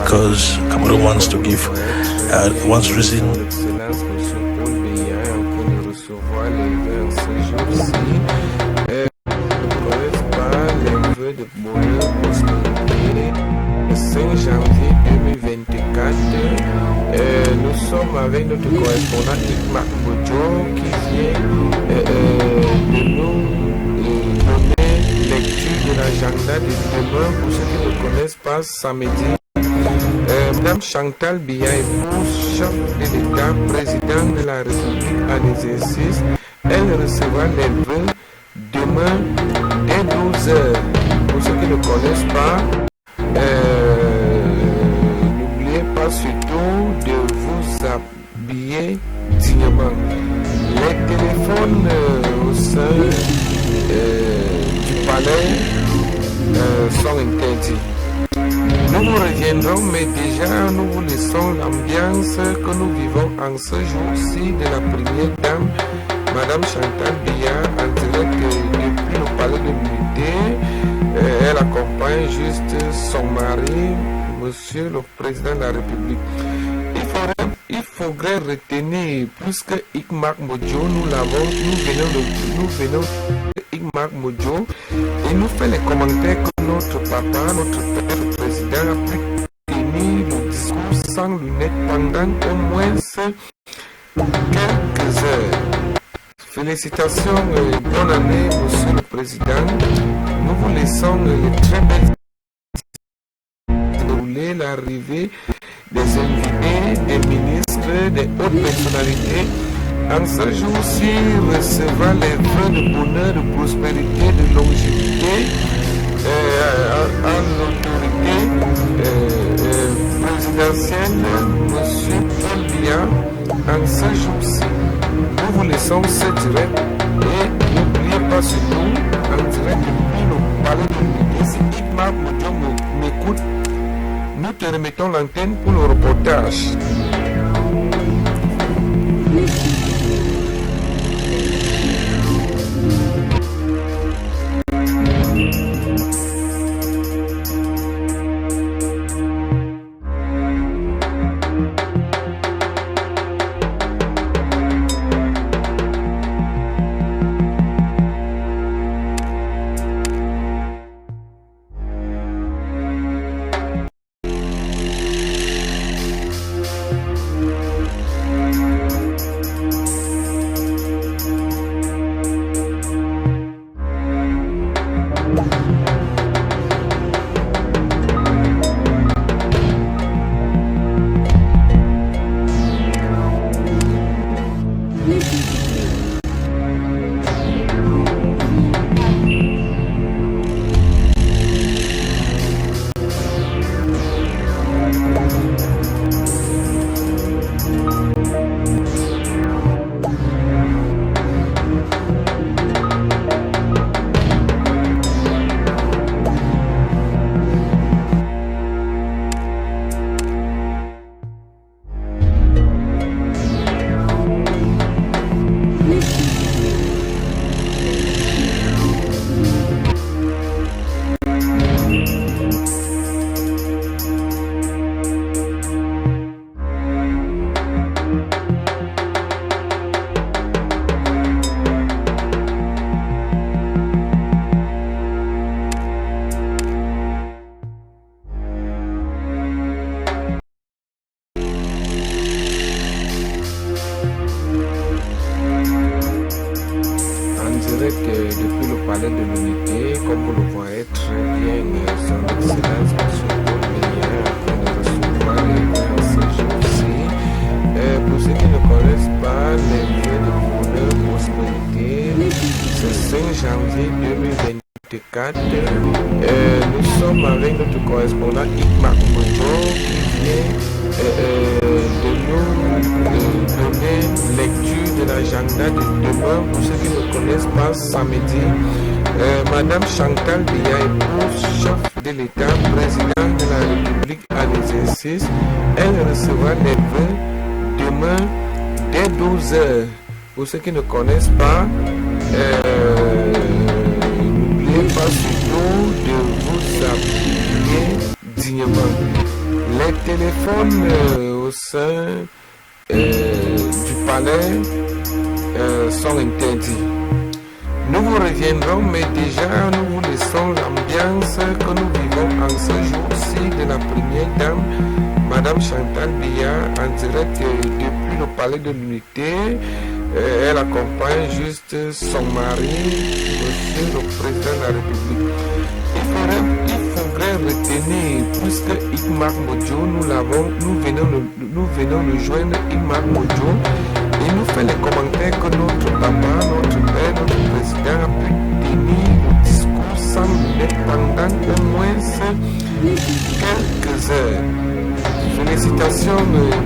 because Cameroon wants to give, wants reason. Excellence, Monsieur Paul Biya est en train de recevoir les vœux ce jour-ci. Ne connaissent pas les vœux de bonheur, prospérité. Le 5 janvier 2024, nous sommes avec notre correspondant Ikmak Bojo qui vient de nous donner lecture de l'agenda de demain. Pour ceux qui ne connaissent pas, samedi. Madame Chantal Biya, épouse, chef de l'État, président de la République en exercice, elle recevra les vœux demain dès 12h. Pour ceux qui ne connaissent pas, n'oubliez pas surtout de vous habiller dignement. Les téléphones au sein du palais sont interdits. Nous vous reviendrons, mais déjà nous vous laissons l'ambiance que nous vivons en ce jour-ci de la première dame, Madame Chantal Biya, en direct depuis le palais de l'Unité. Elle accompagne juste son mari, Monsieur le Président de la République. Il faudrait retenir, puisque Ikmak Mojo, nous venons de Ikmak Mojo, et nous fait les commentaires que notre papa, notre père, le président a pu tenir le discours sans lunettes pendant au moins quelques heures. Félicitations et bonne année, Monsieur le Président. Nous vous laissons les très belles dérouler l'arrivée des invités, des ministres, des hautes personnalités. En ce jour-ci, recevra les vœux de bonheur, de prospérité, de longévité en l'autorité présidentielle, M. Paul Biya. En ce jour-ci, nous vous laissons ce direct et n'oubliez pas surtout, en direct depuis le palais de l'Unité, si Ikmak Mojo m'écoute, nous te remettons l'antenne pour le reportage. Depuis le palais de l'Unité, comme vous le voyez très bien, son excellence M. Paul Biya est en train de recevoir les vœux en ce jour-ci. Pour ceux qui ne connaissent pas les vœux de bonheur, prospérité, c'est 5 janvier 2024. Nous sommes avec notre correspondant Ikmak Bojo qui vient de nous donner lecture de l'agenda de demain. Pour ceux qui ne connaissent pas, samedi, Madame Chantal Biya, épouse, chef de l'État, président de la République en exercice, elle recevra les vœux demain dès 12h. Pour ceux qui ne connaissent pas, n'oubliez pas surtout de vous habiller dignement. Les téléphones au sein du palais sont interdits. Nous vous reviendrons, mais déjà nous vous laissons l'ambiance que nous vivons en ce jour-ci de la première dame, Madame Chantal Biya, en direct depuis le palais de l'Unité. Elle accompagne juste son mari, Monsieur le Président de la République. Il faudrait retenir, puisque Igmar Modjo, nous venons de joindre Igmar Modjo, et nous fait les commentaires que notre papa, notre père, notre président a pu tenir le discours sans lunettes pendant au moins quelques heures. Félicitations,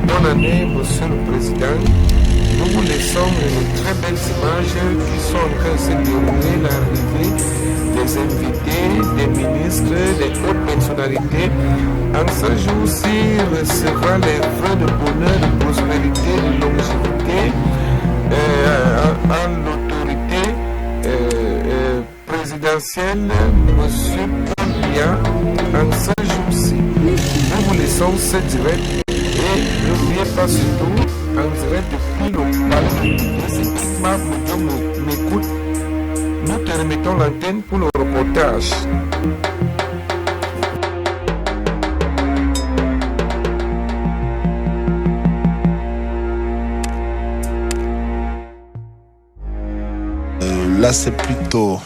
bonne année, Monsieur le Président. Nous vous laissons de très belles images qui sont en train de se dérouler, l'arrivée des invités, des ministres, des hautes personnalités. En ce jour-ci, recevra les vœux de bonheur, de prospérité, de longévité en l'autorité présidentielle, M. Paul Biya, en ce jour-ci. Nous vous laissons ce direct et n'oubliez pas surtout, en direct depuis le palais, si Igmar Modjo m'écoute, nous te remettons l'antenne pour le reportage. Là, c'est plutôt,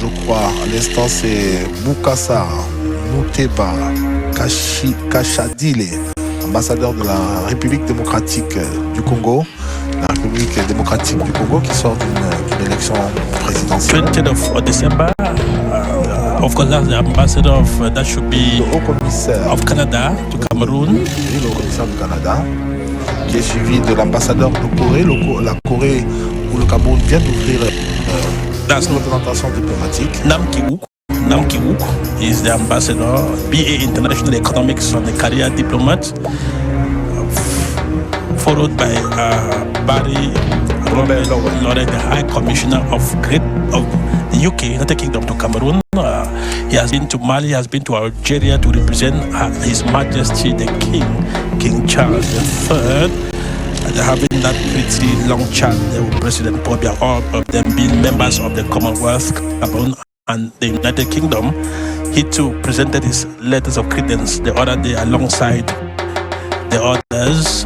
je crois, à l'instant, c'est Bukasa Muteba Kashadile, ambassadeur de la République démocratique du Congo. La République démocratique du Congo qui sort d'une élection présidentielle. 20th of December, of course, that's the ambassador of, that should be Le haut commissaire of Canada to Cameroon. Oui, le haut commissaire du Canada, qui est suivi de l'ambassadeur de Corée, la Corée où le Cameroun vient d'ouvrir une représentation diplomatique. Nam Ki-wook is the ambassador, BA International Economics and a career diplomat, followed by Barry Robert Lawrence, the High Commissioner of the UK, United Kingdom to Cameroon. He has been to Mali, he has been to Algeria to represent His Majesty the King Charles III. They're having that pretty long chat there with President Paul Biya, all of them being members of the Commonwealth, Cameroon and the United Kingdom. He too presented his letters of credence the other day alongside the others.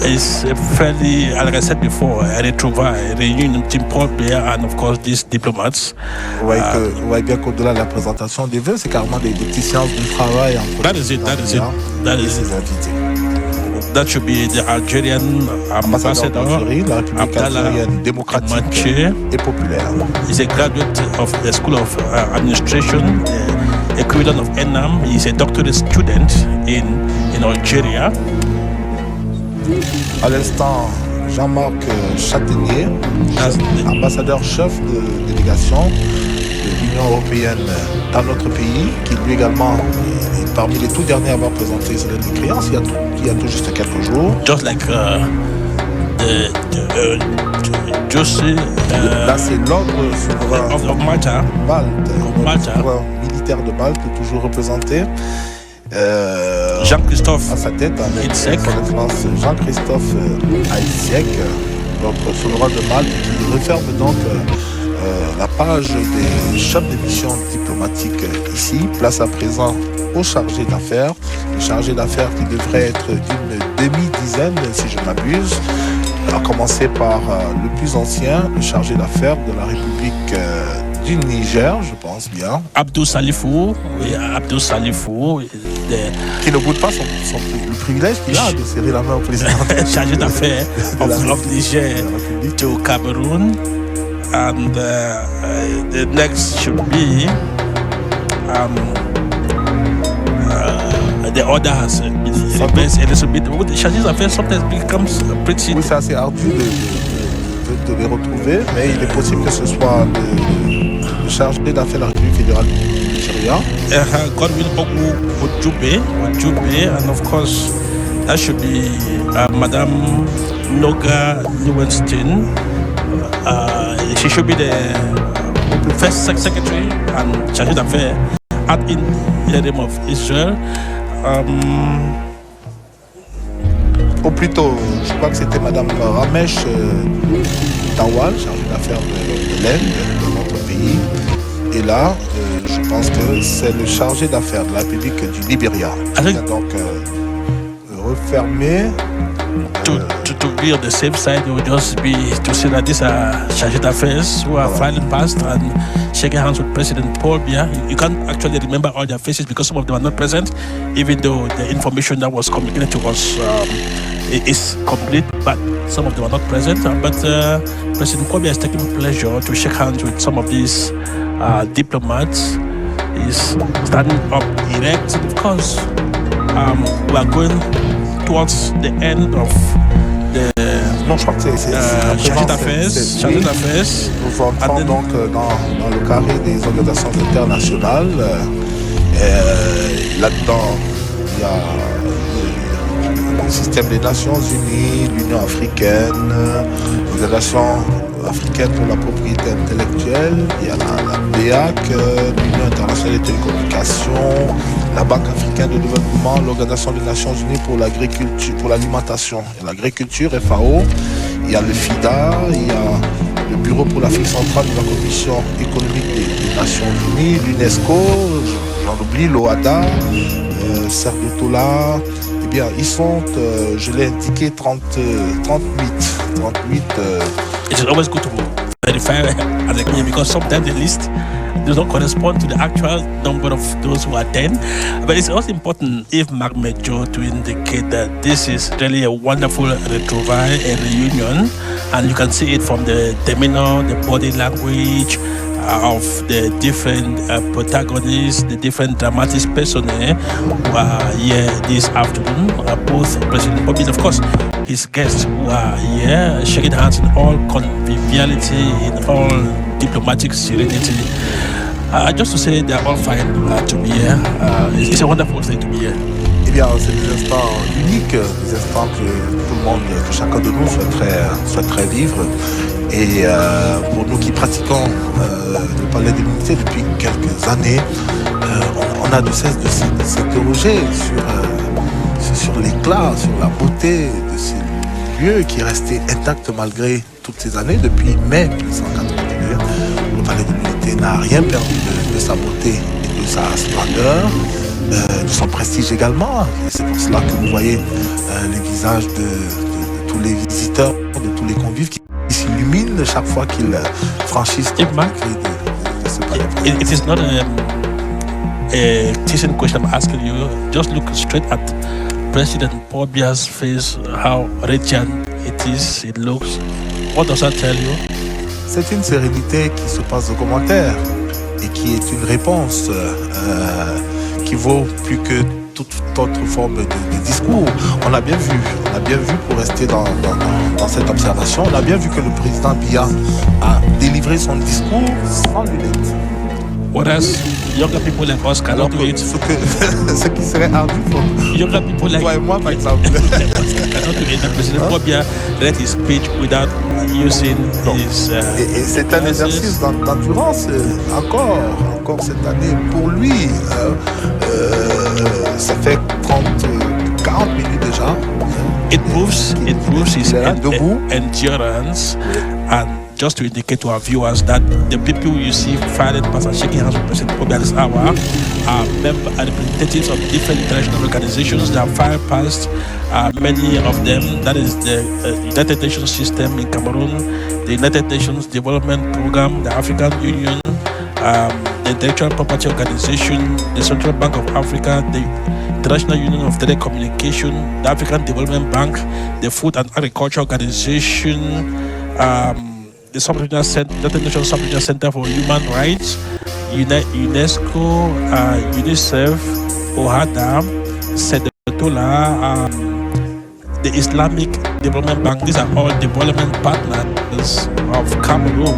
It's a fairly, like I said before, a retrouvaille, a reunion between Paul Biya and of course these diplomats. Vous voyez bien qu'au-delà de la présentation des vœux, c'est carrément des petites séances de travail entre That is it. ses invités. That should be the Algerian ambassador, d'Algérie, la République Abdallah algérienne démocratique Manche. et populaire. He's a graduate of the School of Administration, the equivalent of ENAM. He's a doctorate student in Algeria. À l'instant, Jean-Marc Châtaignier, ambassadeur chef de délégation de l'Union européenne dans notre pays, qui lui également est parmi les tout derniers à avoir présenté ses lettres de créance il y a tout juste quelques jours. Just like José Là, c'est l'ordre souverain of Malta. Malte, souverain militaire de Malte, toujours représenté. Jean-Christophe à sa tête avec son Heitsek. excellence Jean-Christophe Heitsek, notre souverain de Malte, qui referme donc la page des chefs de mission diplomatiques ici. Place à présent aux chargés d'affaires. Les chargés d'affaires qui devraient être d'une demi-dizaine, si je m'abuse, à commencer par le plus ancien, le chargé d'affaires de la République du Niger, je pense bien. Abdou Salifou, Qui ne goûte pas le privilège qu'il a de serrer la main au président. chargé d'affaires of Niger to Cameroon. And the next should be the order has reversed a little bit. The chargé d'affaires sometimes becomes pretty. Oui, c'est assez ardu de les retrouver, mais il est possible que ce soit le chargé d'affaires de la République fédérale du Nigeria. Godwin Ojube, and of course that should be Madame Noga Lewenstein. She should be the first secretary and chargé d'affaires at in the name of Israel. Ou plutôt, je crois que c'était Madame Ramesh Tawal, chargée d'affaires de l'Inde, de notre pays. Et là, je pense que c'est le chargé d'affaires de la République du Libéria. Qui a donc refermé. To be on the safe side, it would just be to say that these are chargé d'affaires who are flying past and shaking hands with President Paul Biya. You can't actually remember all their faces because some of them are not present, even though the information that was communicated to us is complete, but some of them are not present. But President Paul Biya is taking pleasure to shake hands with some of these diplomats. He's standing up erect. Of course, we are going towards the end of the non, je crois que c'est chargé d'affaires. Nous entrons donc dans le carré des organisations internationales. Là-dedans, il y a le système des Nations Unies, l'Union africaine, l'Organisation africaine pour la propriété intellectuelle, il y a la BEAC, l'Union internationale des télécommunications, la Banque africaine de développement, l'Organisation des Nations Unies pour l'agriculture, pour l'alimentation et l'agriculture, FAO, il y a le FIDA, il y a le Bureau pour l'Afrique centrale de la Commission économique des Nations Unies, l'UNESCO, j'en oublie, l'OADA, Serge-Tola. Eh bien, ils sont, je l'ai indiqué, 38. It is always good to verify as a Kenyan because sometimes the list does not correspond to the actual number of those who attend. But it's also important, if Mark Major, to indicate that this is really a wonderful retrouvaille, a reunion, and you can see it from the demeanor, the body language of the different protagonists, the different dramatic personae who are here this afternoon. Both President Bobby and, of course, his guests who are here, shaking hands in all conviviality, in all diplomatic serenity. Just to say they're all fine to be here. It's a wonderful thing to be here. Eh bien, c'est des instants uniques, des instants que tout le monde, que chacun de nous souhaiterait vivre. Et pour nous qui pratiquons le palais de l'unité depuis quelques années, on a de cesse de s'interroger sur l'éclat, sur la beauté de ces lieux qui est resté intact malgré toutes ces années. Depuis mai 1982, le palais de l'unité n'a rien perdu de sa beauté et de sa splendeur, de son prestige également. Et c'est pour cela que vous voyez les visages de tous les visiteurs, de tous les convives qui s'illuminent chaque fois qu'ils franchissent le marqué de ce palais. It is not a teasing question I'm asking you. Just look straight at President Paul Biya's face, how radiant it looks. What does that tell you? C'est une sérénité qui se passe de commentaires et qui est une réponse qui vaut plus que toute autre forme de discours. On a bien vu pour rester dans cette observation, on a bien vu que le président Biya a délivré son discours sans lunettes. Whereas younger people like us cannot do it. Ce qui serait ardu pour younger people like toi et moi, par exemple. cannot do it. The President Paul Biya read his speech without using his. Et c'est un exercice d'endurance encore cette année pour lui. Ça fait 40 minutes déjà. It proves his endurance. And just to indicate to our viewers that the people you see filing past and shaking hands with President Paul Biya this hour are representatives of different international organizations that file past. Many of them, that is the United Nations system in Cameroon, the United Nations Development Program, the African Union, the Intellectual Property Organization, the Central Bank of Africa, the International Union of Telecommunication, the African Development Bank, the Food and Agriculture Organization, the United Nations Sub-Regional Center for Human Rights, UNESCO, UNICEF, OHADA, Serge-Tola, the Islamic Development Bank. These are all development partners of Cameroon.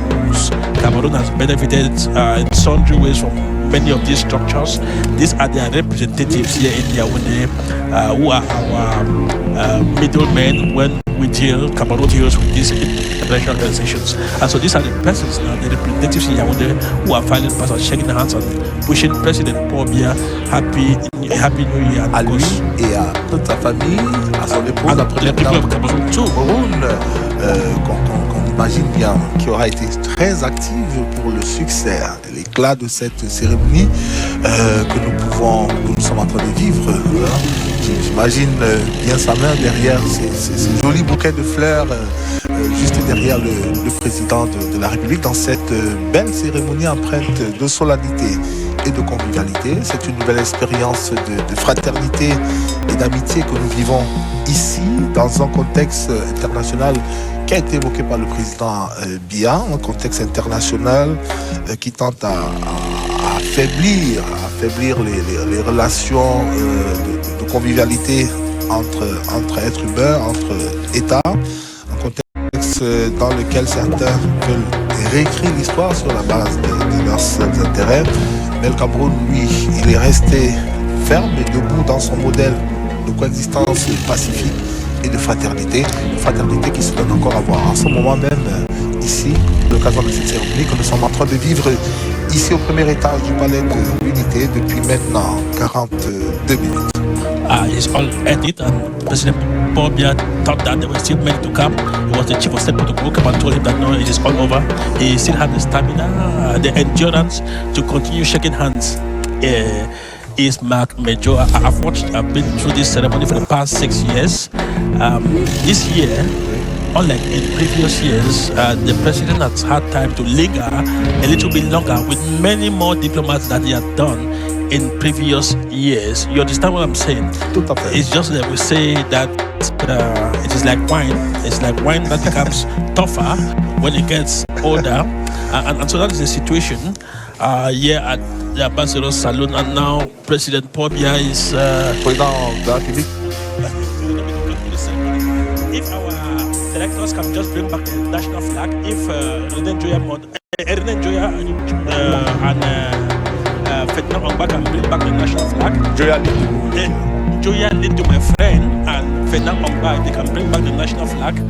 Cameroon has benefited in sundry ways from many of these structures. These are their representatives here in Yaoundé, who are our middlemen when we deal, Cameroon deals with these international organizations. And so these are the persons now, the representatives in Yaoundé, who are filing passports, shaking hands and wishing President Paul Biya happy New Year. À lui et à toute sa famille, à son épouse, la première dame du Cameroun, qu'on imagine bien, qui aura été très active pour le succès, l'éclat de cette cérémonie que nous sommes en train de vivre. J'imagine bien sa main derrière ces jolis bouquets de fleurs, juste derrière le président de la République, dans cette belle cérémonie empreinte de solennité et de convivialité. C'est une nouvelle expérience de fraternité et d'amitié que nous vivons ici, dans un contexte international qui a été évoqué par le président Biya, un contexte international qui tente à affaiblir les relations de convivialité entre êtres humains, entre États, un contexte dans lequel certains veulent réécrire l'histoire sur la base de leurs seuls intérêts. Mais le Cameroun, lui, il est resté ferme et debout dans son modèle de coexistence pacifique et de fraternité. Une fraternité qui se donne encore à voir en ce moment même, ici, à l'occasion de cette cérémonie que nous sommes en train de vivre ici au premier étage du palais de l'Unité depuis maintenant 42 minutes. It's all ended, and President Paul Biya thought that there were still many to come. He was the chief of state protocol, came and told him that no, it is all over. He still had the stamina, the endurance to continue shaking hands. Is Mark Major. I've been through this ceremony for the past 6 years. This year, unlike in previous years, the president has had time to linger a little bit longer with many more diplomats than he had done in previous years. You understand what I'm saying? It's just that we say that it is like wine. It's like wine that becomes tougher when it gets older. And so that is the situation here at the Ambassador's Saloon. And now President Paul Biya is... Président de la République. If our directors can just bring back the national flag, if René Njoya and Ferdinand Ogbah can bring back the national flag, Njoya Lindu, my friend, and Ferdinand Ogbah, they can bring back the national flag.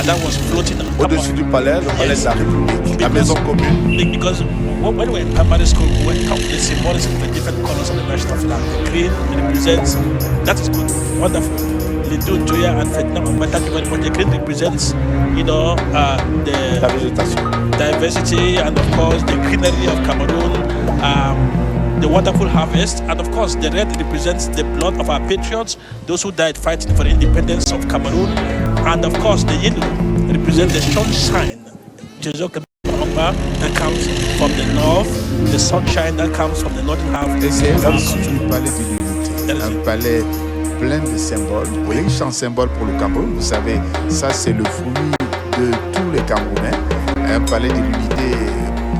That was floating au-dessus du palais, le palais de la République, la maison commune. Because when we were in primary school, we were taught the symbolism of the different colors of the national flag. The green represents, that is good, wonderful. Lindu, Njoya, and Ferdinand Ogbah, thank you very much. The green represents, the diversity, and of course the greenery of Cameroon. The wonderful harvest, and of course the red represents the blood of our patriots, those who died fighting for the independence of Cameroon, and of course the yellow represents the sunshine that comes from the north, the sunshine that comes from the northern half. Et c'est au-dessus du palais de l'Unité, un palais plein de symboles, riche en symboles pour le Cameroun. Vous savez, ça c'est le fruit de tous les Camerounais. Un palais de l'Unité,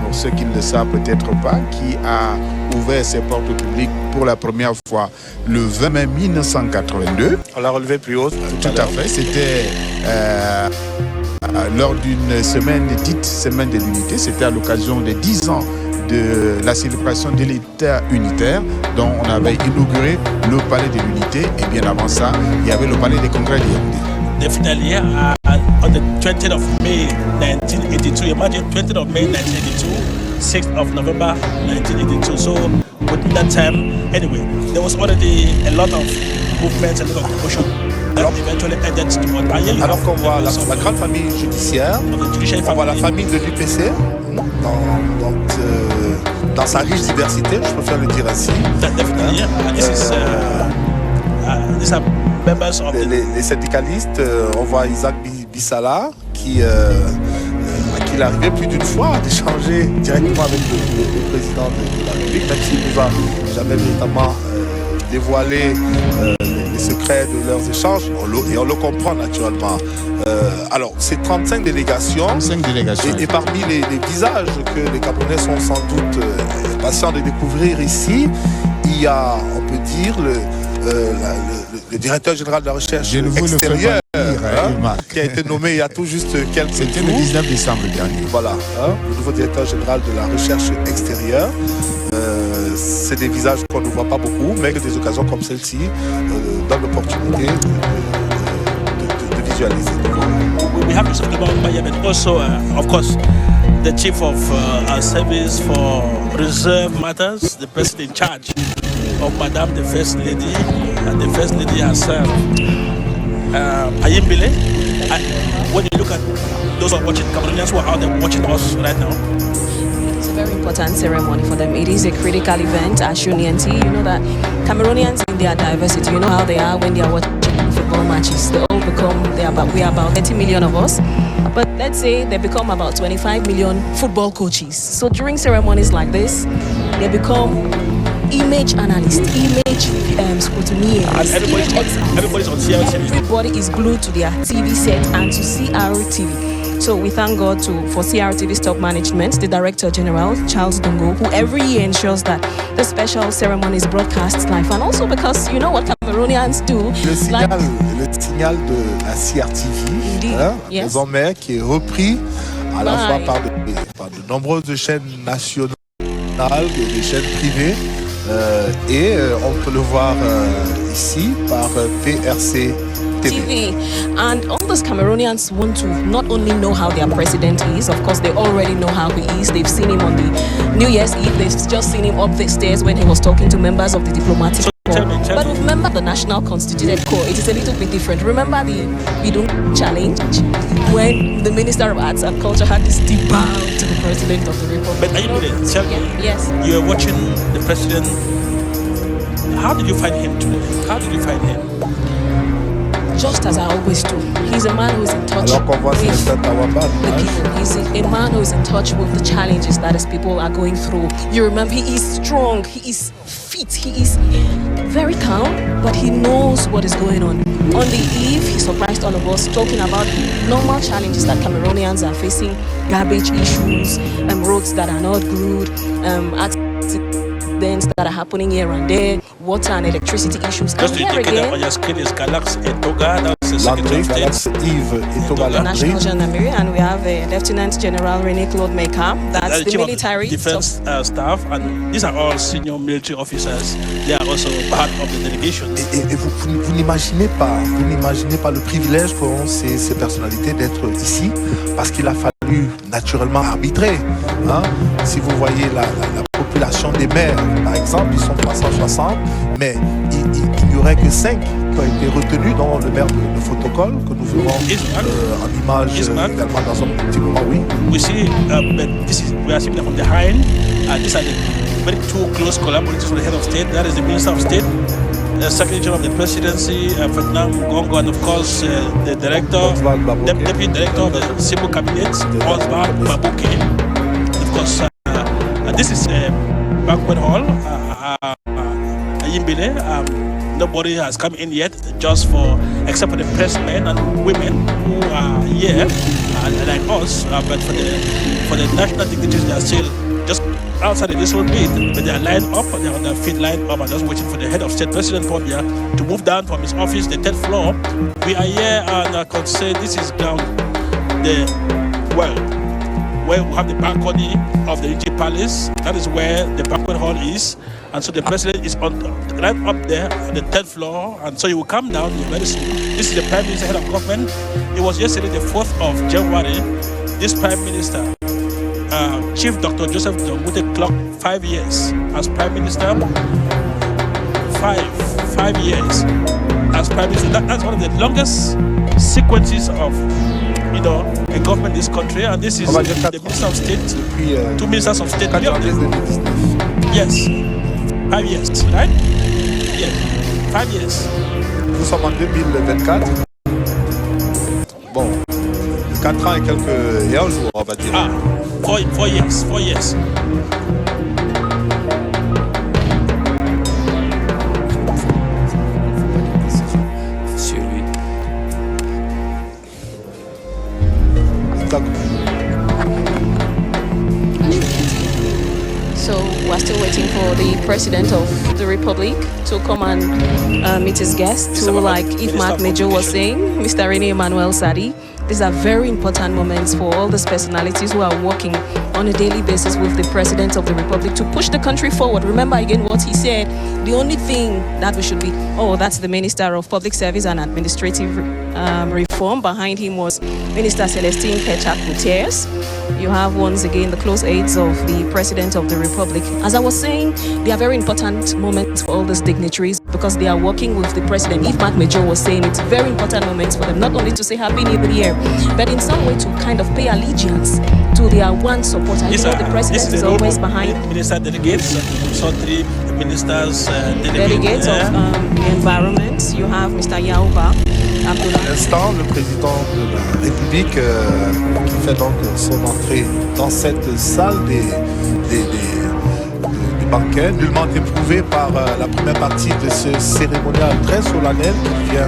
pour ceux qui ne le savent peut-être pas, qui a ouvert ses portes au public pour la première fois le 20 mai 1982. On l'a relevé plus haut. Tout à fait. C'était lors d'une semaine dite Semaine de l'Unité. C'était à l'occasion des 10 ans de la célébration de l'État unitaire, dont on avait inauguré le Palais de l'Unité. Et bien avant ça, il y avait le Palais des Congrès de Yaoundé. Definitely, on the 20th of May 1982, imagine 20th of May 1982, 6th of November 1982. So within that time, anyway, there was already a lot of movements, a lot of commotion that eventually ended to what alors qu'on voit la grande famille judiciaire, on voit la famille de l'UPC dans sa riche diversité, je préfère le dire ainsi. Definitely, these are members of les syndicalistes, on voit Isaac Bissala qui à qui il est arrivé plus d'une fois d'échanger directement avec le président de la République, même s'il ne nous a jamais véritablement dévoilé les secrets de leurs échanges, et on le comprend naturellement. Alors, c'est 35 délégations. Et parmi les visages que les Camerounais sont sans doute patients de découvrir ici, il y a, on peut dire, le directeur général de la recherche extérieure, qui a été nommé il y a tout juste quelques jours. C'était le 19 décembre dernier. Voilà, le nouveau directeur général de la recherche extérieure. C'est des visages qu'on ne voit pas beaucoup, mais que des occasions comme celle-ci donnent l'opportunité de visualiser. We have Yusuf Gabon, but also, of course, the chief of our service for reserve matters, the person in charge of Madame the First Lady, and the First Lady herself, Ayimbile. When you look at those who are watching, Cameroonians who are out there watching us right now, it's a very important ceremony for them. It is a critical event at Shunianti. You know that Cameroonians in their diversity, you know how they are when they are watching football matches. They all become, we are about 30 million of us. But let's say they become about 25 million football coaches. So during ceremonies like this, they become image analysts, image scrutineers. And everybody's on CRTV. Everybody is glued to their TV set and to CRTV. So we thank God for CRTV's top management, the Director General, Charles Dongo, who every year ensures that the special ceremony is broadcast live. And also because you know what Cameroonians do. Le signal de la CRTV, désormais, qui est repris à la fois par de nombreuses chaînes nationales, des chaînes privées, et on peut le voir ici par PRC TV. And all those Cameroonians want to not only know how their president is, of course they already know how he is. They've seen him on the New Year's Eve. They've just seen him up the stairs when he was talking to members of the diplomatic corps. But remember the National Constituted Corps, it is a little bit different. Remember the Bidun challenge when the Minister of Arts and Culture had this deep bow to the President of the Republic. But are you doing it? Yes. You are watching the president. How did you find him today? How did you find him? Just as I always do. He's a man who is in touch with the people. He's a man who is in touch with the challenges that his people are going through. You remember, he is strong, he is fit, he is very calm, but he knows what is going on. On the eve, he surprised all of us talking about normal challenges that Cameroonians are facing, garbage issues, roads that are not good, accidents that are happening here and there, water and electricity issues. Just to indicate that on your screen is Galax Etoga, that's the Secretary of State. Etoga, National Gendarmerie, and we have Lieutenant General René Claude Meka, that's the military defense staff, and these are all senior military officers. They are also part of the delegation. Et vous n'imaginez pas le privilège qu'ont ces personnalités d'être ici, parce qu'il a fallu naturellement arbitrer. Hein? Si vous voyez la population des maires, par exemple, ils sont 360, mais il n'y aurait que 5 qui ont été retenus, dont le maire de Photocol, que nous verrons en image également dans un petit moment, oui. We see, we are seeing them from behind, and these are the very two close collaborators with the head of state. That is the Minister of State, the Secretary of the Presidency, Ferdinand Gongo, and of course the Director, Deputy Director of the Civil Cabinet, Oswald Babuke. Of course, this is Banquet Hall, Ayimbile. Nobody has come in yet, except for the pressmen and women who are here, like us. But for the national dignitaries, they are still just outside the little bit, but they are lined up, they are on their feet lined up, and just waiting for the head of state, President Pobia, to move down from his office, the 3rd floor. We are here, and I could say this is down where we have the balcony of the Unity Palace. That is where the banquet hall is. And so the president is right up there on the 3rd floor. And so he will come down very soon. This is the Prime Minister, head of government. It was yesterday, the 4th of January. This Prime Minister, Chief Dr. Joseph Dongute, clocked 5 years as Prime Minister. 5 years as Prime Minister. That's one of the longest sequences of a government in this country, and this is the Minister of State, 2 Ministers of State. Yes, 5 years, right? Yes, 5 years. Nous sommes en 2024. Bon, 4 ans et un jour, on va dire. 4 years. So we're still waiting for the President of the Republic to come and meet his guests. So like if Mark Major was saying, Mr. René Emmanuel Sadi, these are very important moments for all these personalities who are working on a daily basis with the President of the Republic to push the country forward. Remember again what he said, the only thing that we should be, that's the Minister of Public Service and Administrative Reform. Behind him was Minister Celestine Kechak-Gutierrez. You have once again the close aides of the President of the Republic. As I was saying, they are very important moments for all these dignitaries because they are working with the President. If Mark Major was saying it's very important moments for them, not only to say Happy New Year, but in some way to kind of pay allegiance to their one supporter. You know, the President is always behind. Minister delegates, so 3 ministers delegates of the environment. You have Mr. Yaouba. À l'instant, le président de la République qui fait donc son entrée dans cette salle des banquets, nullement éprouvé par la première partie de ce cérémonial très solennel qui vient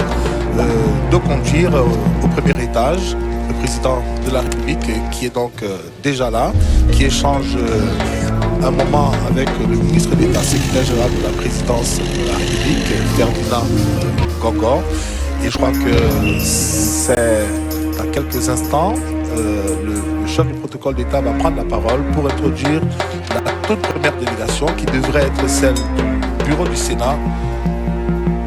de conduire au premier étage. Le président de la République qui est donc déjà là, qui échange un moment avec le ministre d'État, secrétaire général de la présidence de la République, Ferdinand Gogor. Et je crois que c'est dans quelques instants, le chef du protocole d'État va prendre la parole pour introduire la toute première délégation qui devrait être celle du bureau du Sénat,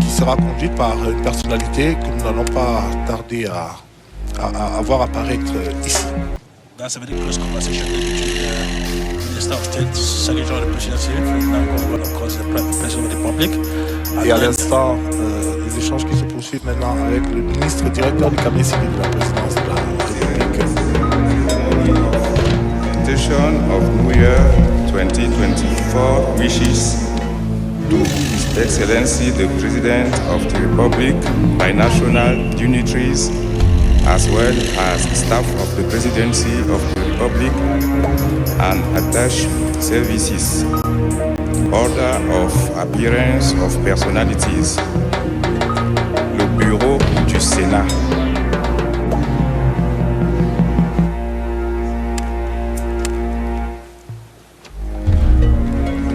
qui sera conduite par une personnalité que nous n'allons pas tarder à voir apparaître ici. That's a very close conversation between the Minister of State, Secretary of the Presidency, of course, the President of the Republic. Et à l'instant, les échanges qui se poursuivent maintenant avec le ministre directeur du cabinet civil de la présidence de la République. Invitation of New Year 2024 wishes to His Excellency the President of the Republic, binational dignitaries, as well as staff of the Presidency of the Republic and attached services. Order of appearance of personalities. Le bureau du Sénat.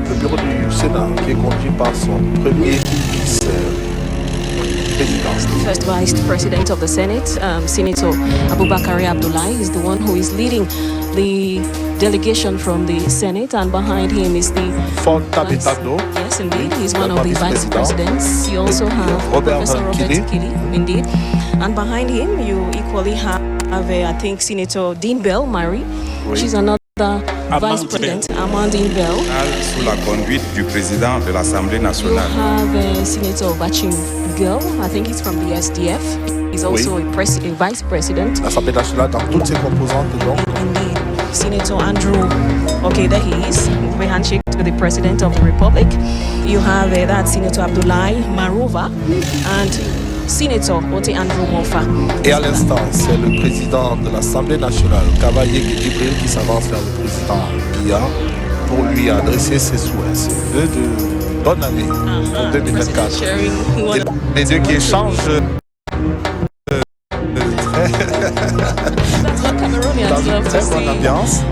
Le bureau du Sénat qui est conduit par son premier vice-président. First Vice President of the Senate, Senator Aboubakari Abdullahi, is the one who is leading the delegation from the Senate, and behind him is the yes, indeed, he's one of the vice presidents. You also have Professor Robert Kili, indeed, and behind him you equally have I think Senator Dean Bell Marie. She's another vice president, Amandine Bell. Sous la conduite du président de l'Assemblée nationale. You have Senator Bachim Girl, I think he's from the SDF. He's also a vice president. L'Assemblée nationale dans toutes ses composantes, donc. Indeed. Senator Andrew, okay, there he is. We handshake to the President of the Republic. You have that Senator Abdullahi Marova and Senator Ote Andrew Mofa. Et à l'instant, c'est le président de l'Assemblée nationale, Cavaillé Guédibril, qui s'avance vers le président Biya pour lui adresser ses souhaits, ses vœux de bonne année pour 2024. Et les deux qui échangent Cameroonians love to see. Ambiance.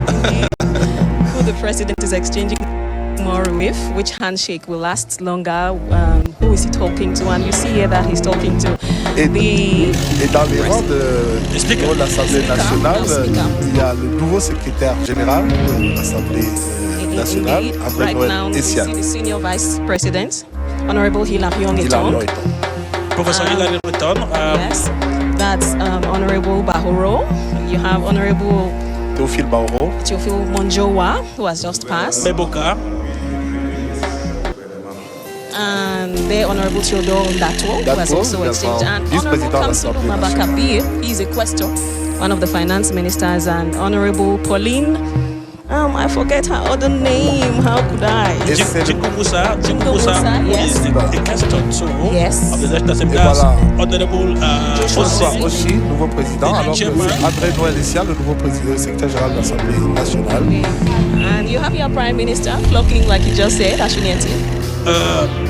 Who the president is exchanging more with, which handshake will last longer, who is he talking to, and you see here that he's talking to et dans les rangs de l'Assemblée nationale, il y a le nouveau secrétaire général de l'Assemblée nationale, André Noël Essiane. The senior vice president, Honorable Hilarion Etong. Professor Hilarion Etong. Yes. That's Honorable Bahoro. You have Honorable Théophile Bahoro. Théophile Monjowa, who has just passed. Beboka. And there Honorable Theodore Ndato, who has also exchanged. And Honorable Kamsulu Mabakabir, he's a questor, one of the finance ministers, and Honorable Pauline. I forget her other name. How could I? Chinkubusa, yes. Is the question too yes. of the National Assembly. Honorable aussi, nouveau président, alors que André Noël Essiane, le nouveau président, secrétaire général de l'Assemblée nationale. And you have your Prime Minister clocking like you just said, Ashuniati.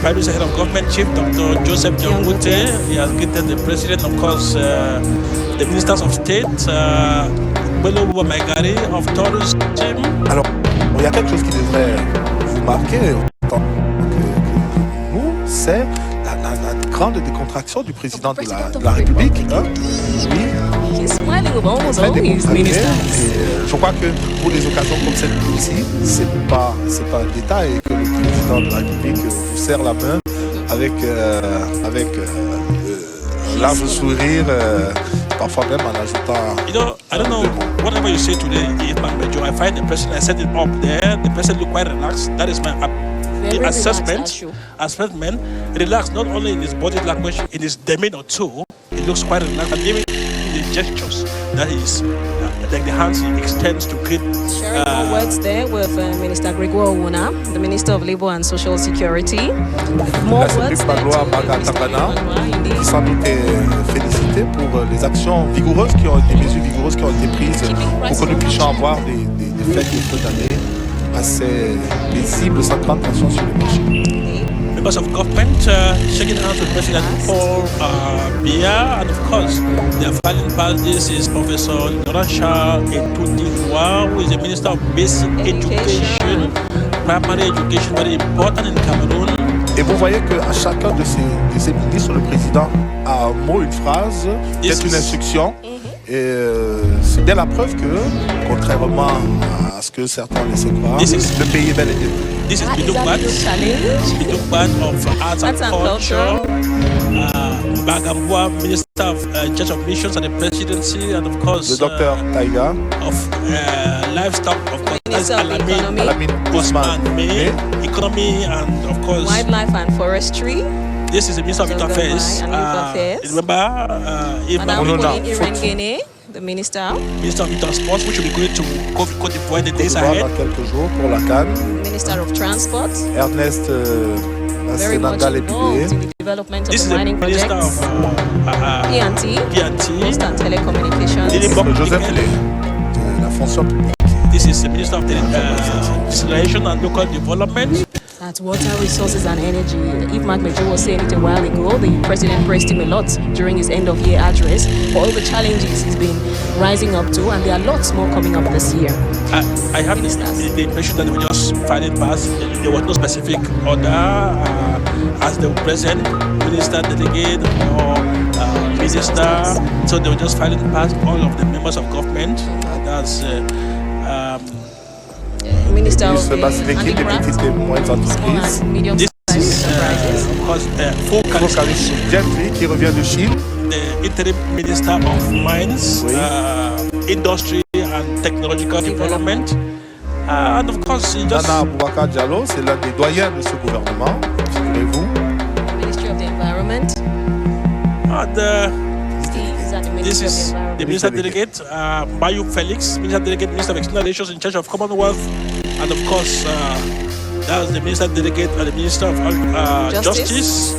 Prime Minister, Head of Government, Chief Dr. Joseph Jongute. He has greeted the President, of course, the Ministers of State, Belobo Megari of Tourism. Alors, il y a quelque chose qui devrait vous marquer en tant que nous, c'est la grande décontraction du président de la République. Hein? Oui, He's smiling with almost très all his décontracté. ministers. Et je crois que pour des occasions comme celle-ci, c'est pas un détail que le président de la République vous serre la main avec un large sourire, parfois même en ajoutant. You know, I don't know, whatever you say today, Ifman Mejo, I find the person, I set it up there, the person look quite relaxed. That is my Very assessment. relaxed, Assessment, relaxed not only in his body language, in his demeanor too. It looks quite relaxed, and even in the gestures, that is, like the hands he extends to greet. Sharing more words there with Minister Gregoire Ouna, the Minister of Labour and Social Security. More La words République there Magloire to Maga Mr. Tangana, Gregoire, qui sans doute est félicité pour les actions vigoureuses qui ont été, mesures vigoureuses qui ont été prises pour que nous puissions avoir des fêtes de fin d'année assez paisibles sans grande tension sur le marché. Members of government shaking hands with President Paul Biya, and of course, their filing past this is Professor Laurent Charles Etoudiwa, who is the Minister of Basic Education, Primary Education, very important in Cameroon. Et vous voyez qu'à chacun de ces ministres, le président a un mot, une phrase, peut-être une instruction. Et c'est bien la preuve que, contrairement à ce que certains laissaient croire, le pays est bel et bien. This is That is Bidoubat, a challenge. Bidoubat of Arts and Culture, Bagambwa, Minister of Church of Missions and the Presidency, and of course, Le docteur Taïga, of Livestock, of course, Minister of Economy, Alamine Ousmane May, Economy, and of course, Wildlife and Forestry. this is the Minister of Youth Affairs. Remember, Madame Pauline Irengene, the Minister. Minister of Youth and Sports, which will be going to Côte d'Ivoire in the days dans ahead. quelques jours pour la Cannes. Minister of Transport. Ernest Very much Sénégal involved Épidé. in the development of This the is the mining Minister projects. of P&T, Post PNT. and Telecommunications. Joseph Lé, de la fonction publique. This is the Minister of Decentralization and Local Development. That's water resources and energy. Yves Magmejo was saying it a while ago. The president praised him a lot during his end-of-year address for all the challenges he's been rising up to, and there are lots more coming up this year. I have the impression that they were just filing past. There was no specific order as the president, minister, delegate, or minister. So they were just filing past all of the members of government. That's Minister of L'équipe des petites et moyennes small entreprises. and medium-sized enterprises. full Focaliste Gentry qui revient de Chine. the interim minister of mines, industry and technological development, and of course, he just Nana Boubacar Diallo, c'est l'un des doyens de ce gouvernement, figurez-vous. Ministry of the Environment. He's at the this Ministry of is the Environment. the minister delegate, Bayu Felix, minister delegate, minister of external relations in charge of Commonwealth, and of course, that's the minister delegate and the minister of Justice.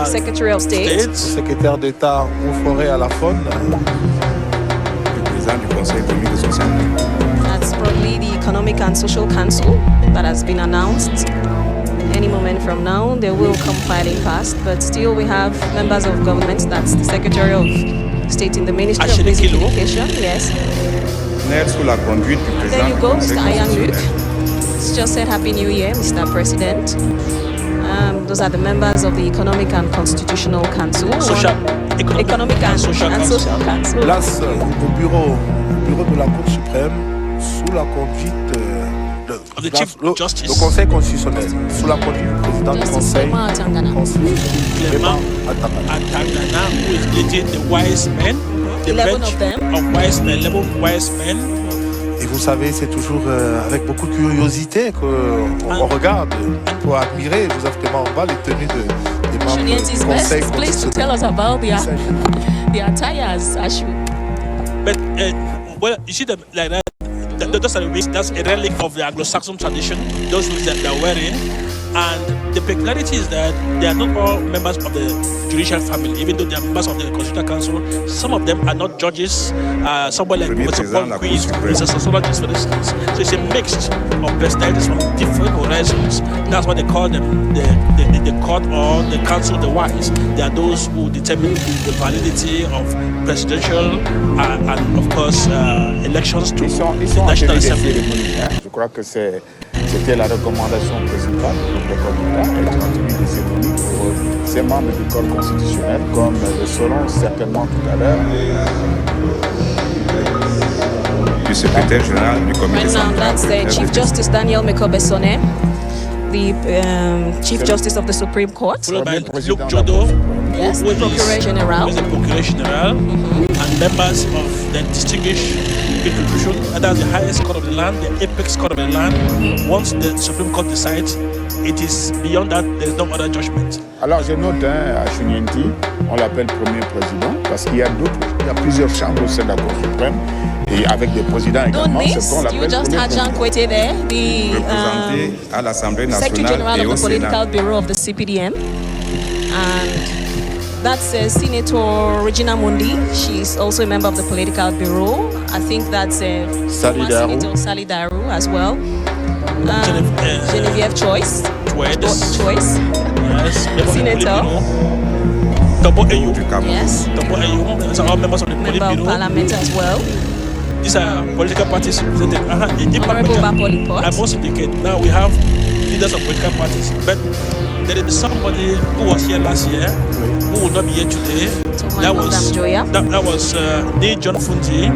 Secretary of State. Secrétaire d'État aux forêts à la faune. Le président du Conseil économique et social. That's probably the Economic and Social Council that has been announced. Any moment from now, they will come filing past, but still we have members of government. That's the Secretary of State in the Ministry of Basic Education. Yes. Naître sous la conduite du président There you du go, Conseil Mr. Ayan Luke. constitutionnel. It's just said Happy New Year, Mr. President. Those are the members of the Economic and Constitutional Council. Economic and Social Council. Place au bureau de la Cour suprême sous la conduite the Chief Justice. le Conseil constitutionnel, sous la conduite du président du Conseil Clément Atangana. Clément Atangana, who is leading the wise men, the 11 bench of them. of wise men, 11 wise men. Et vous savez, c'est toujours avec beaucoup de curiosité qu'on regarde pour admirer Joseph Clément Omba les tenues des membres Juliette is du best Conseil placed to tell constitutionnel. us about the attires, Ashu. But well, you see them like that. Those are the wigs. That's a relic of the Anglo-Saxon tradition. Those wigs that they're wearing, and the peculiarity is that they are not all members of the judicial family, even though they are members of the Constitutional Council. Some of them are not judges. Somebody like Professor Paul Queen is a sociologist, for instance. So it's a mix of personalities from different horizons. That's why they call them the court or the council of the wise. They are those who determine the validity of presidential and of course elections to the National Assembly. Je crois que c'était la recommandation principale pour le candidat, être en tenue de cérémonie pour ses membres du corps constitutionnel, comme le seront certainement tout à l'heure. Du secrétaire général du comité Right now, central. that's the Chief Justice Daniel Mekobe-Sone, the Chief Justice of the Supreme Court. Followed by Luke Jodo, Yes, who is Procurator General. who is the Procurator General, and members of the distinguished institution, and that's the highest court of the land, the apex court of the land. Once the Supreme Court decides, it is beyond that, there is no other judgment. Alors je note à Chunienti, on l'appelle premier président parce qu'il y a plusieurs chambres au sein de la Cour suprême et avec des présidents Don't également. miss, C'est qu'on you l'appelle just premier had Jean président. Kwete there, the Représenté à l'Assemblée Secretary nationale et General au of the Political Sénat. Bureau of the CPDM. And that's Senator Regina Mundi. She's also a member of the Political Bureau. I think that's Sally former Daru. Senator Sally Daru as well. Genevieve- Genevieve Choice. Choice. Yes, member of the Senator. Politburo. Tobo Eyu. Du Cameroun. Yes. Tobo Eyu. These are all members of the Member of Politburo. Parliament as well. These are political parties represented. Honorable Bapoli Pot. I must indicate now we have leaders of political parties, but there is somebody who was here last year who will not be here today. That was D. John Funti,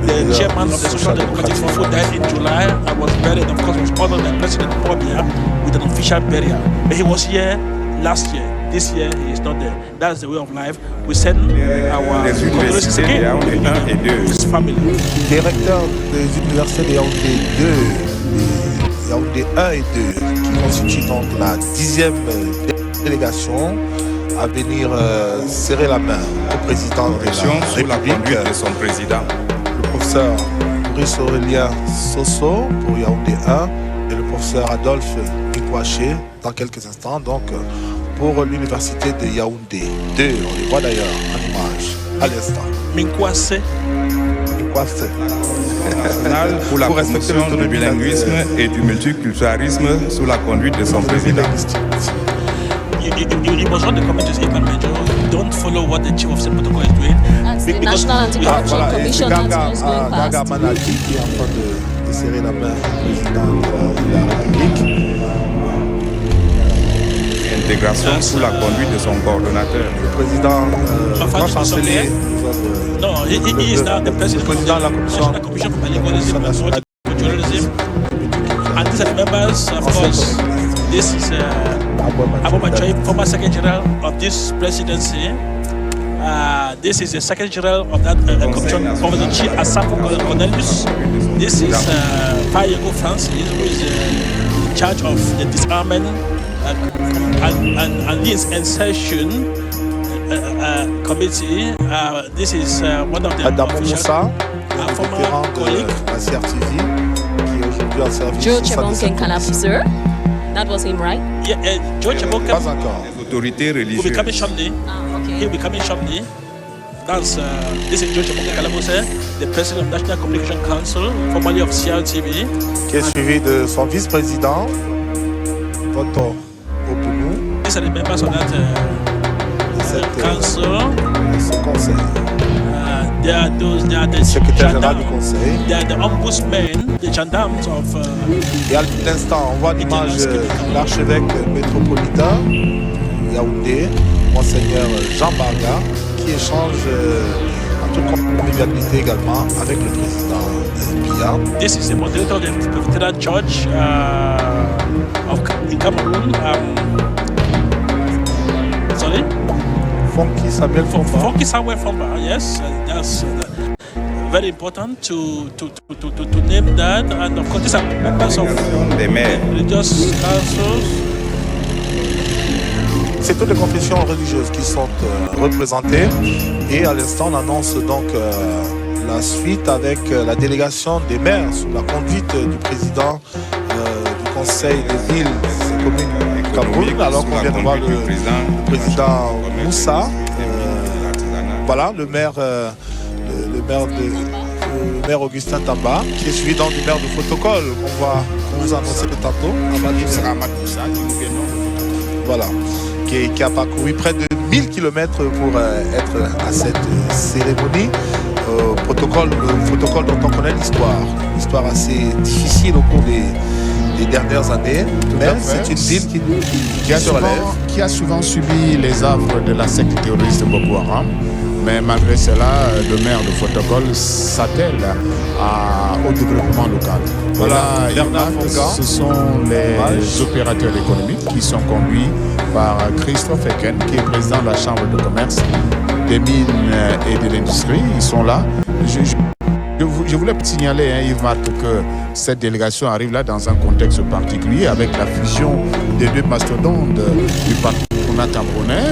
the chairman of the Social Democratic Front, who died in July and was buried, of course, was honored by President Paul Biya with an official burial. But he was here last year. This year he is not there. That's the way of life. We send our Les condolences universités de again Yaoundé 1 et 2. to his family. Directeur des universités de Yaoundé 2, Yaoundé 1 et 2, qui constitue donc la 10e délégation à venir serrer la main au président de la Sous la République, conduite de son président. le professeur Maurice Aurélien Soso pour Yaoundé 1 et le professeur Adolphe Mikwaché dans quelques instants, donc pour l'université de Yaoundé 2. On les voit d'ailleurs en image à l'instant. Minkwase. Mikwaché. National pour la Pour respecter promotion du l'autonomie bilinguisme et du multiculturalisme sous la conduite de son président. You must not comment to say, Major. Don't follow what the chief of the protocol is doing. That's the Because National we Anti-Corruption have- Voilà, et Commission c'est that's always going Gaga past. Manati qui est en train de serrer la main au président de la République. Intégration sous la conduite de son coordonnateur. Le président Enfin, grand je chancelier No, he is now the president le président de la commission National Commission for Bilingualism and nationale Multiculturalism. And these are the members, of course. This is Abu Machai, former Secretary General of this presidency. This is the Secretary General of that commission over the Chief Asafo Cornelius. This is Fayego Francis, who is in charge of the disarmament and this insertion committee. This is one of the Adamo officials, Moussa, former vétéran colleague. de la CRTV, qui est aujourd'hui en service. Joe au sein de cette Chebonken Kalafuseur. That was him, right? Yeah, George Chebonken Pas encore. Les autorités will be coming religieuses. shortly. Okay. He'll be coming shortly. That's this is George Chebonken Kalabose, the president of National Communication Council, formerly of CRTV. Qui est suivi de son vice-président, Toto Oponou, These are the members of that de council. ce conseil. They are the Secrétaire général du gendarmes. conseil. They are the ombudsmen, the gendarmes of. Et à l'instant, on voit l'image de l'archevêque métropolitain Yaoundé, Monseigneur Jean Barga, qui échange en toute convivialité également avec le président Biya. This is the moderator of the Presbyterian Church in Cameroon. Sorry, Fonky Samuel Fonfa. Funky Samuel Fomba. Yes, that's very important to name that. And of course, these are members of Des maires. religious councils. C'est toutes les confessions religieuses qui sont représentées. Et à l'instant, on annonce donc la suite avec la délégation des maires sous la conduite du président du conseil des villes et communes du Cameroun, alors qu'on vient de voir le président Moussa. Voilà, le maire Augustin Tamba, qui est suivi donc du maire de Protocole, qu'on vous a annoncé tantôt. Ahmad Moussa, qui nous vient de Voilà, qui a parcouru près de 1000 km pour être à cette cérémonie. Protocole dont on connaît l'histoire assez difficile au cours des les dernières années, mais c'est une ville qui a souvent subi les affres de la secte terroriste Boko Haram. Mais malgré cela, le maire de Fotokol s'attelle au développement local. Voilà, ce sont les opérateurs économiques qui sont conduits par Christophe Eken, qui est président de la Chambre de commerce des mines et de l'industrie. Ils sont là. Je voulais signaler, Yves-Marc, que cette délégation arrive là dans un contexte particulier avec la fusion des deux mastodontes du parti camerounais,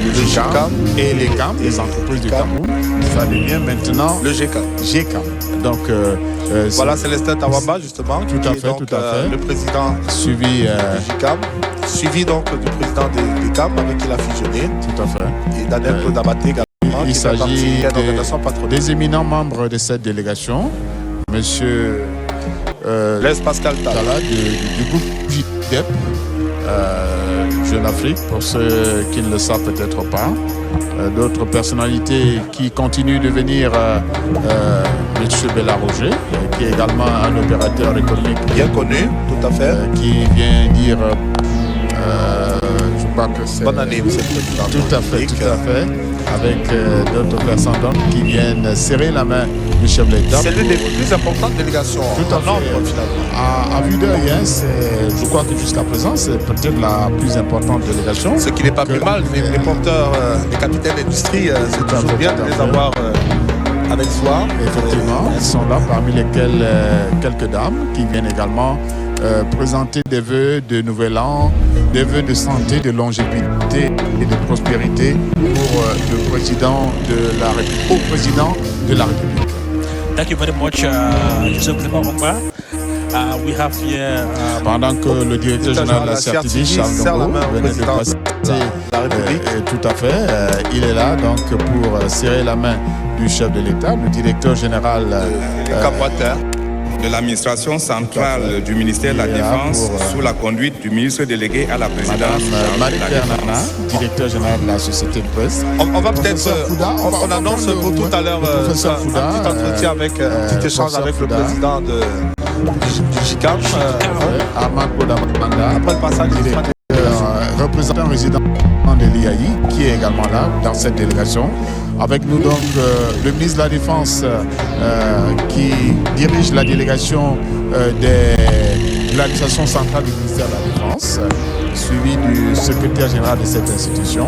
le GCAM et les CAM, les entreprises du Cameroun. Ça devient maintenant le GCAM. Donc, voilà, Célestin Tawamba, justement, tout à fait. Le président suivi du GCAM, suivi donc du président des CAM avec qui il a fusionné. Tout à fait. Et Daniel Claude Abaté également. Il s'agit des éminents membres de cette délégation, monsieur Blaise Pascal Tala du groupe JDEP, Jeune Afrique, pour ceux qui ne le savent peut-être pas. D'autres personnalités qui continuent de venir, monsieur Bella Roger, qui est également un opérateur économique bien connu, tout à fait, qui vient dire je crois que c'est bonne année, monsieur le président. Tout à fait. Avec d'autres personnes qui viennent serrer la main du chef de l'État. C'est l'une des plus importantes délégations. Tout en nombre, finalement. À vue d'œil, je crois que jusqu'à présent, c'est peut-être la plus importante délégation. Ce qui n'est pas plus mal, mais les porteurs, les capitaines d'industrie, c'est toujours bien de les avoir avec soi. Effectivement, ils sont là, parmi lesquels quelques dames qui viennent également présenter des vœux de nouvel an, des vœux de santé, de longévité et de prospérité pour le président de la République, au président de la République. Thank you very much, Joseph Clément Omba. We have here, pendant que le directeur général de la CRTD, Charles Dongo, venait de passer la République. Tout à fait, il est là donc pour serrer la main du chef de l'État, le directeur général de l'administration centrale du ministère de la Défense sous la conduite du ministre délégué à la présidence. Madame Marie-Claire Nana, directeur général de la société de presse. On va peut-être, on annonce pour tout à l'heure un petit entretien avec, un petit échange avec le président du GCAM, Armand Kodamanda. Après le passage représentant résident de l'IAI, qui est également là dans cette délégation. Avec nous donc le ministre de la Défense qui dirige la délégation de l'administration centrale du ministère de la Défense, suivi du secrétaire général de cette institution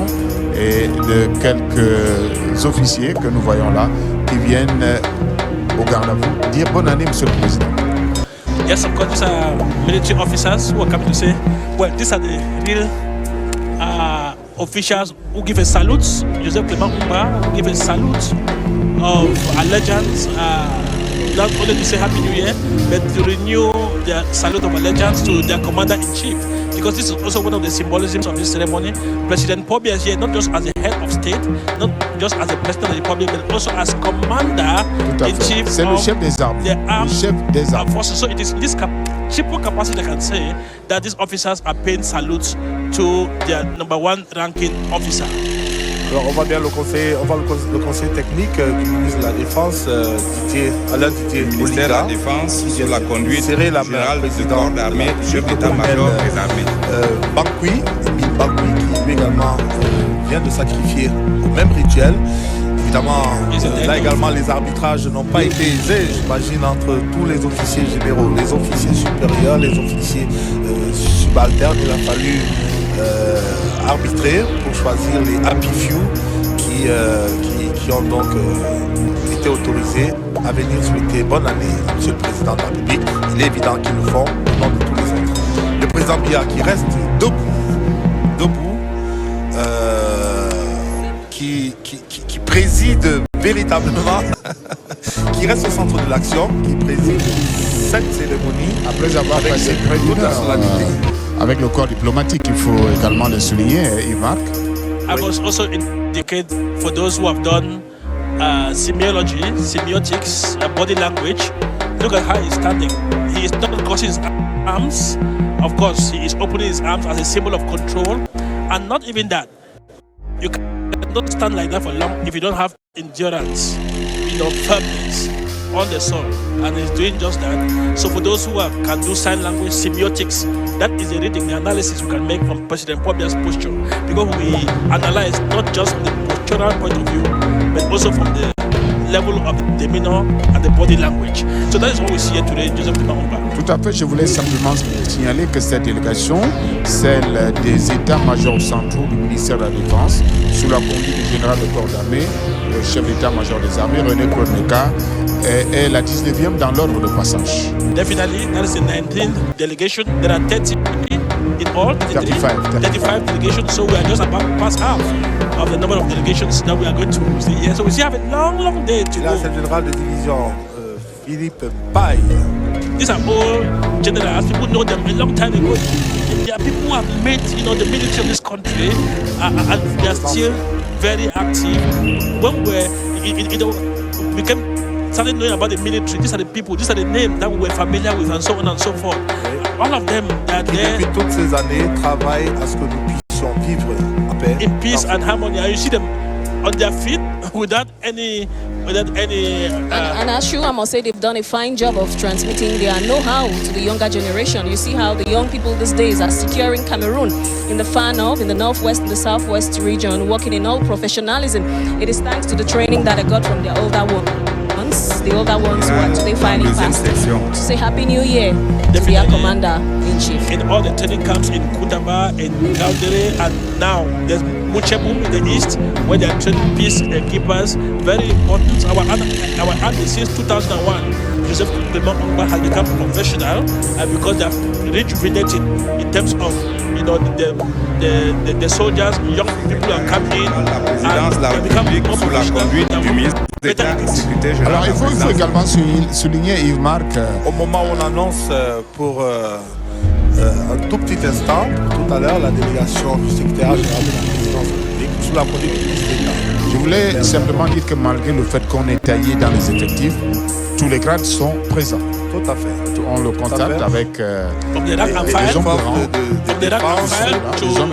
et de quelques officiers que nous voyons là qui viennent au garde à vous dire bonne année, Monsieur le Président. Yes, of course, these are military officers who are coming to say, well, these are the real officials who give a salute. Joseph Clément Omba who give a salute of allegiance, not only to say Happy New Year, but to renew their salute of allegiance to their commander-in-chief. Because this is also one of the symbolisms of this ceremony. President Pobia is here not just as the head of state, not just as the president of the republic, but also as commander-in-chief C'est le chef des armes. Le chef des armes. Forces. So it is in this triple capacity I can say that these officers are paying salutes to their number one ranking officer. Alors on va bien le conseil technique du ministre de la Défense, Alain Didier ministère de la Défense sous la conduite générale du corps d'armée, chef d'état-major des armées. Bankui, qui lui également vient de sacrifier au même rituel. Évidemment, là également les arbitrages n'ont pas été aisés, j'imagine, entre tous les officiers généraux, les officiers supérieurs, les officiers subalternes. Il a fallu arbitrer pour choisir les happy few qui ont donc été autorisés à venir souhaiter bonne année à Monsieur le Président de la République. Il est évident qu'ils le font au nom de tous les autres. Le président Biya qui reste debout, qui préside véritablement, qui reste au centre de l'action, qui préside cette cérémonie après avoir passé près toute la solennité. Avec le corps diplomatique, il faut également le souligner, Yves-Marc. I must also indicate for those who have done semiology, semiotics, body language, look at how he's standing. He is not crossing his arms. Of course, he is opening his arms as a symbol of control. And not even that. You cannot stand like that for long if you don't have endurance, firmness. on the soil, and he's doing just that. So for those who can do sign language semiotics, that is the reading, the analysis we can make from President Pobia's posture, because we analyze not just from the postural point of view, but also from the level of demeanor and the body language. So that is what we see here today, Joseph Dimamumba. Tout à fait, je voulais simplement signaler que cette délégation, celle des états-majors centraux du ministère de la Défense, sous la conduite du général de corps d'armée, le chef d'état-major des armées, René Claude Meka, est la 19e dans l'ordre de passage. Definitely, that is the 19th delegation. There are 30 in all, 35 delegations, so we are just about past half of the number of delegations that we are going to see here. So we still have a long day to go. C'est le général de division Philippe Paille. These are all generals. People know them a long time ago. There are people who have made, the military of this country, and they are still very active. When we started knowing about the military, these are the people, these are the names that we were familiar with, and so on and so forth. All of them, they are there. Depuis toutes ces années, travaillent à ce que nous puissions vivre en paix, in peace and harmony. And you see them on their feet without any. And as you, I must say, they've done a fine job of transmitting their know-how to the younger generation. You see how the young people these days are securing Cameroon in the far north, in the northwest, in the southwest region, working in all professionalism. It is thanks to the training that I got from their older ones, who are today finally passed, to say Happy New Year to their commander-in-chief. In all the training camps in Kundaba, in Gaudere, and now there's Muchebum in the east, where they are training peacekeepers. Very important. Our army since 2001, Joseph Dimamumba has become professional, because they have rejuvenated in terms of the soldiers, young people are coming in, and become more professional. Alors il faut également souligner, Yves-Marc, au moment où on annonce pour un tout petit instant, tout à l'heure, la délégation du secrétaire général de la présidence publique sous la conduite du ministre d'État. Je voulais simplement dire que malgré le fait qu'on est taillé dans les effectifs, tous les grades sont présents. Tout à fait. On le constate avec les gens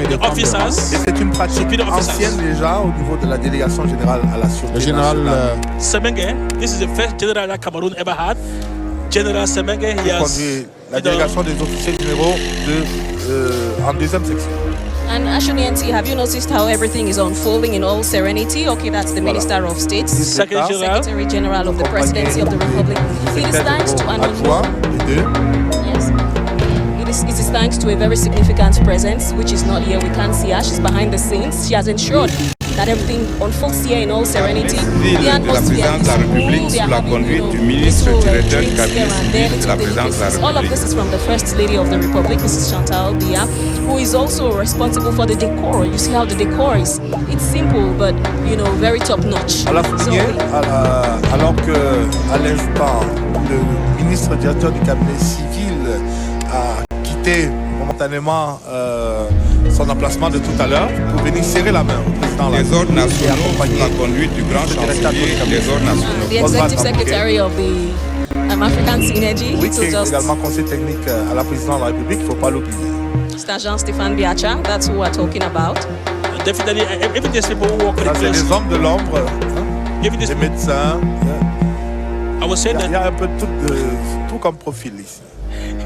de officers. Et c'est une pratique ancienne déjà au niveau de la délégation générale à la sûreté. Le général Semenge, this is the first general that Cameroon ever had. General Semenge, he has conduit la délégation des officiers généraux en deuxième section. And Ashunianti, have you noticed how everything is unfolding in all serenity? Okay, that's the Minister of State, Secretary General of the Presidency of the Republic. It is thanks to an It is thanks to a very significant presence, which is not here. We can't see her. She's behind the scenes. She has ensured that everything unfolds here in all serenity. The atmosphere is cool. They are having, drinks here and there, all of this is from the First Lady of the Republic, Mrs. Chantal Biya, who is also responsible for the decor. You see how the decor is. It's simple, but very top notch. Alors que à l'instant, le ministre directeur du cabinet civil a quitté momentanément son emplacement de tout à l'heure pour venir serrer la main au président. Les ordres nationaux sous la conduite du grand chancelier des ordres nationaux. The executive secretary of the African Synergy. Oui, qui est également conseiller technique à la présidence de la République, il ne faut pas l'oublier. C'est agent Stéphane Biacha, that's who we're talking about. Definitely, even these people who work c'est des hommes de l'ombre, des médecins. I was saying il y a un peu tout comme profil ici.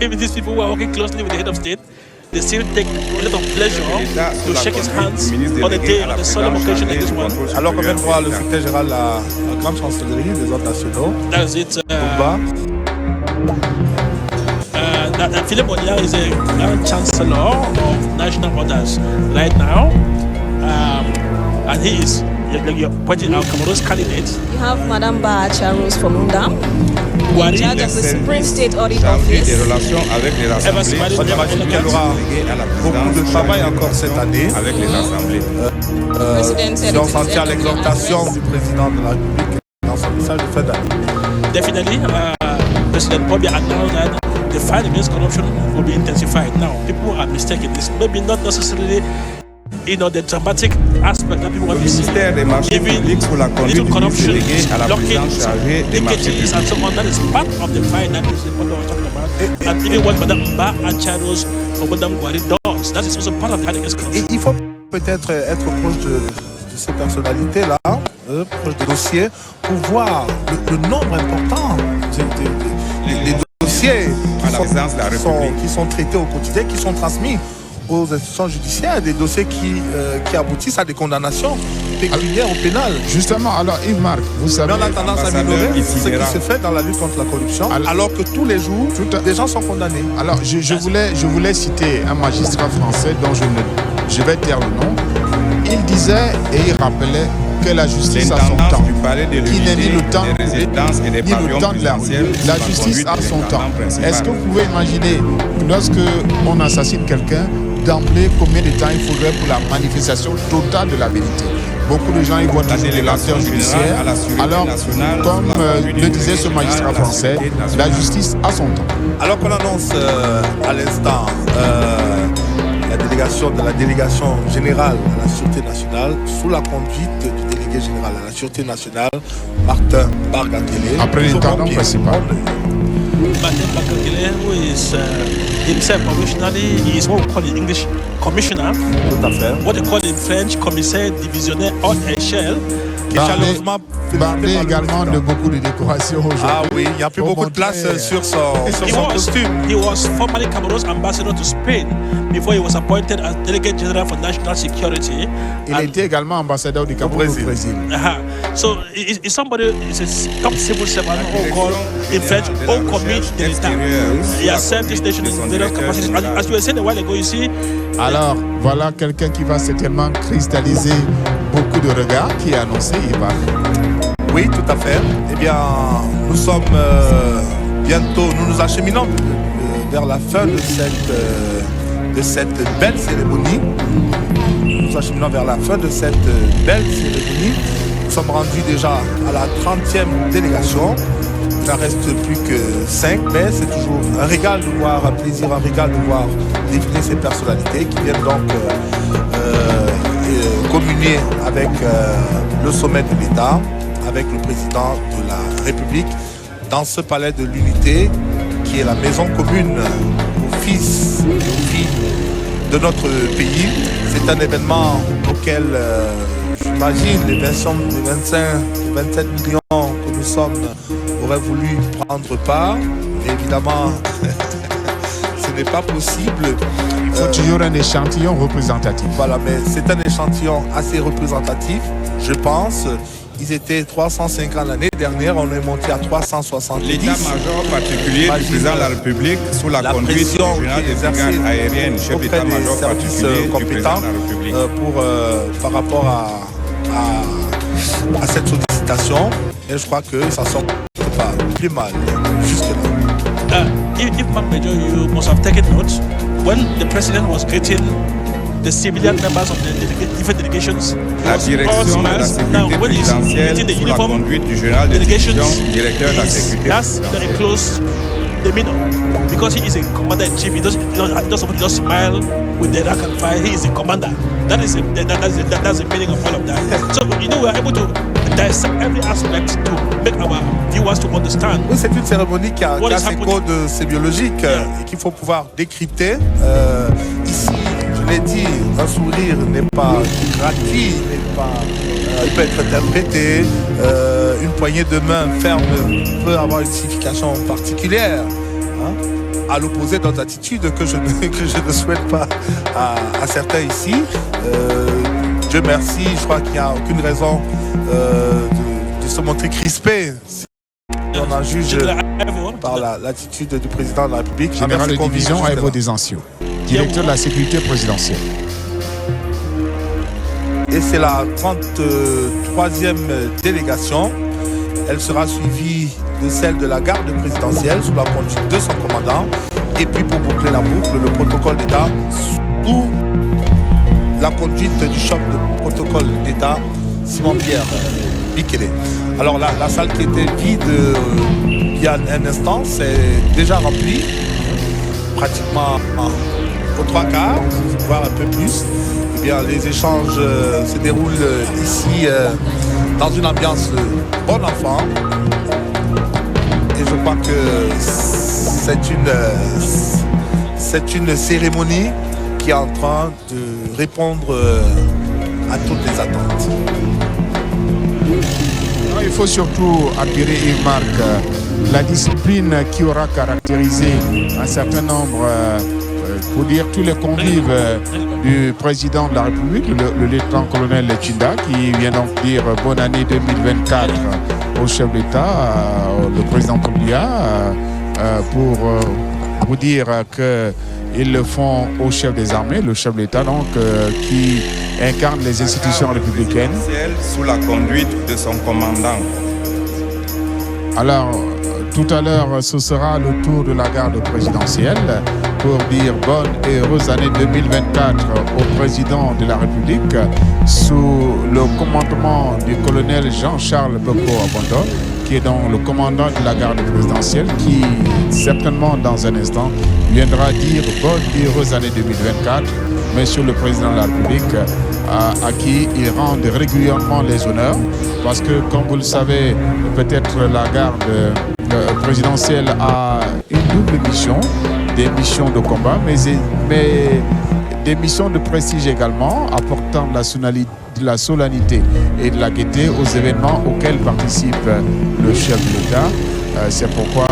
Even these people who are working closely with the head of state, they still take a lot of pleasure to shake his hands on the day, on the solemn occasion like this one. Alors qu'on vient de voir le secrétaire général de la grande chancellerie des ordres nationaux, that's it. Philippe Monia is a Grand Chancellor of National Orders right now, and he is, like you're pointing out, Cameroon's candidate. You have Madame Bacha Rose from Undam, in charge of the Supreme State Audit Office. Des relations avec les assemblées. On imagine qu'elle aura beaucoup de travail encore cette année. Avec les assemblées. Si on s'en tient à l'exhortation du président de la République dans son message de fin d'année. Definitely, President Pobia announced that the fight against corruption will be intensified. Now, people are mistaken. This maybe not necessarily, the dramatic aspect that people want to see. Giving little corruption, blocking linkages and so on. That is part of the fight that is what we're talking about. And even what Madame Mba and Charos or Madame Gwari does, that is also part of the fight against corruption. Il faut peut-être être proche de ces personnalités-là, des dossiers pour voir le nombre important des dossiers qui sont traités au quotidien, qui sont transmis aux institutions judiciaires, des dossiers qui aboutissent à des condamnations pécuniaires au pénal. Justement, alors Yves-Marc, vous savez... Mais on a tendance à minorer ce qui se fait dans la lutte contre la corruption, alors que tous les jours, des gens sont condamnés. Alors, je voulais citer un magistrat français dont je vais taire le nom. Il disait et il rappelait que la justice a son temps. Il n'est ni le temps de la rue. La justice a son temps. Est-ce que vous pouvez imaginer, lorsque on assassine quelqu'un, d'emblée, combien de temps il faudrait pour la manifestation totale de la vérité? Beaucoup de gens ils voient toujours des lenteurs judiciaires. Alors, comme le disait ce magistrat français, la justice a son temps. Alors qu'on annonce à l'instant la délégation générale à la Sûreté nationale sous la conduite du délégué général à la Sûreté nationale, Martin Bargatele. Après l'intendant principal. Martin Bargatele, who is himself professionally, he is what we call in English commissioner. Tout à fait. What they call in French commissaire divisionnaire en échelle. Bardé également de beaucoup de décorations aujourd'hui. Ah oui, il n'y a plus beaucoup de place sur son costume. He was formerly Cameroon's ambassador to Spain before he was appointed as Delegate General for National Security. Il était également ambassadeur du Cameroun au Brésil. So is somebody is a top civil servant who called in French au commis de l'État. He has served this nation in various capacities. As you were saying a while ago, you see. Alors voilà quelqu'un qui va certainement cristalliser beaucoup de regards, qui a annoncé Ivan. Oui, tout à fait. Eh bien, nous sommes bientôt, nous nous acheminons vers la fin de cette belle cérémonie. Nous nous acheminons vers la fin de cette belle cérémonie. Nous sommes rendus déjà à la 30e délégation. Il n'en reste plus que 5, mais c'est toujours un régal de voir, un plaisir, un régal de voir défiler ces personnalités qui viennent donc communier avec le sommet de l'État, avec le président de la République, dans ce palais de l'Unité qui est la maison commune aux fils et aux filles de notre pays. C'est un événement auquel j'imagine les 25, les 27 millions que nous sommes auraient voulu prendre part, mais évidemment ce n'est pas possible. Il faut toujours un échantillon représentatif. Voilà, mais c'est un échantillon assez représentatif, je pense. Ils étaient 350 l'année dernière, on est monté à 370. L'état-major particulier du président de la République sous la conduite du général des brigades aériennes, chef d'état-major particulier du président de la République. Par rapport à cette sollicitation, et je crois qu'ils s'en sortent pas plus mal jusque-là. If Major, you must have taken note when the president was greeting the civilian members of the different delegations. La direction de la sécurité présidentielle sous la conduite du général de division, directeur de la sécurité présidentielle. That's very close demeanor because he is a commander-in-chief. He doesn't just smile with the rank and file. He is a commander. That's the meaning of all of that. So we are able to dissect every aspect to make our viewers to understand. Oui, c'est une cérémonie qui a ses codes sémiologiques et qu'il faut pouvoir décrypter. Ici, je l'ai dit, un sourire n'est pas gratuit, il peut être interprété. Une poignée de main ferme peut avoir une signification particulière. À l'opposé d'autres attitudes que je ne souhaite pas à certains ici. Dieu merci, je crois qu'il n'y a aucune raison de se montrer crispé. On en juge par l'attitude du président de la République. Général de division Aévo Desancio, directeur de la sécurité présidentielle. Et c'est la 33e délégation. Elle sera suivie de celle de la garde présidentielle sous la conduite de son commandant. Et puis pour boucler la boucle, le protocole d'État sous la conduite du chef de protocole d'État, Simon-Pierre Bikele. Alors la salle qui était vide il y a un instant, c'est déjà remplie, pratiquement aux 3/4, voire un peu plus. Eh bien, les échanges se déroulent ici dans une ambiance bon enfant. Et je crois que c'est une cérémonie qui est en train de répondre à toutes les attentes. il faut surtout admirer et marquer la discipline qui aura caractérisé un certain nombre, pour dire tous les convives du président de la République, le lieutenant-colonel Chinda, qui vient donc dire bonne année 2024 au chef d'État, le président Toumbia, pour vous dire qu'ils le font au chef des armées, le chef d'État donc, qui incarne les institutions républicaines. Sous la conduite de son commandant. Alors, tout à l'heure, ce sera le tour de la garde présidentielle pour dire bonne et heureuse année 2024 au président de la République sous le commandement du colonel Jean-Charles Boko Abondo, qui est donc le commandant de la garde présidentielle, qui certainement dans un instant viendra dire bonne et heureuse année 2024, monsieur le président de la République, à qui il rend régulièrement les honneurs, parce que comme vous le savez, peut-être la garde présidentielle a une double mission, des missions de combat, mais des missions de prestige également, apportant de la solennité et de la gaieté aux événements auxquels participe le chef de l'État. C'est pourquoi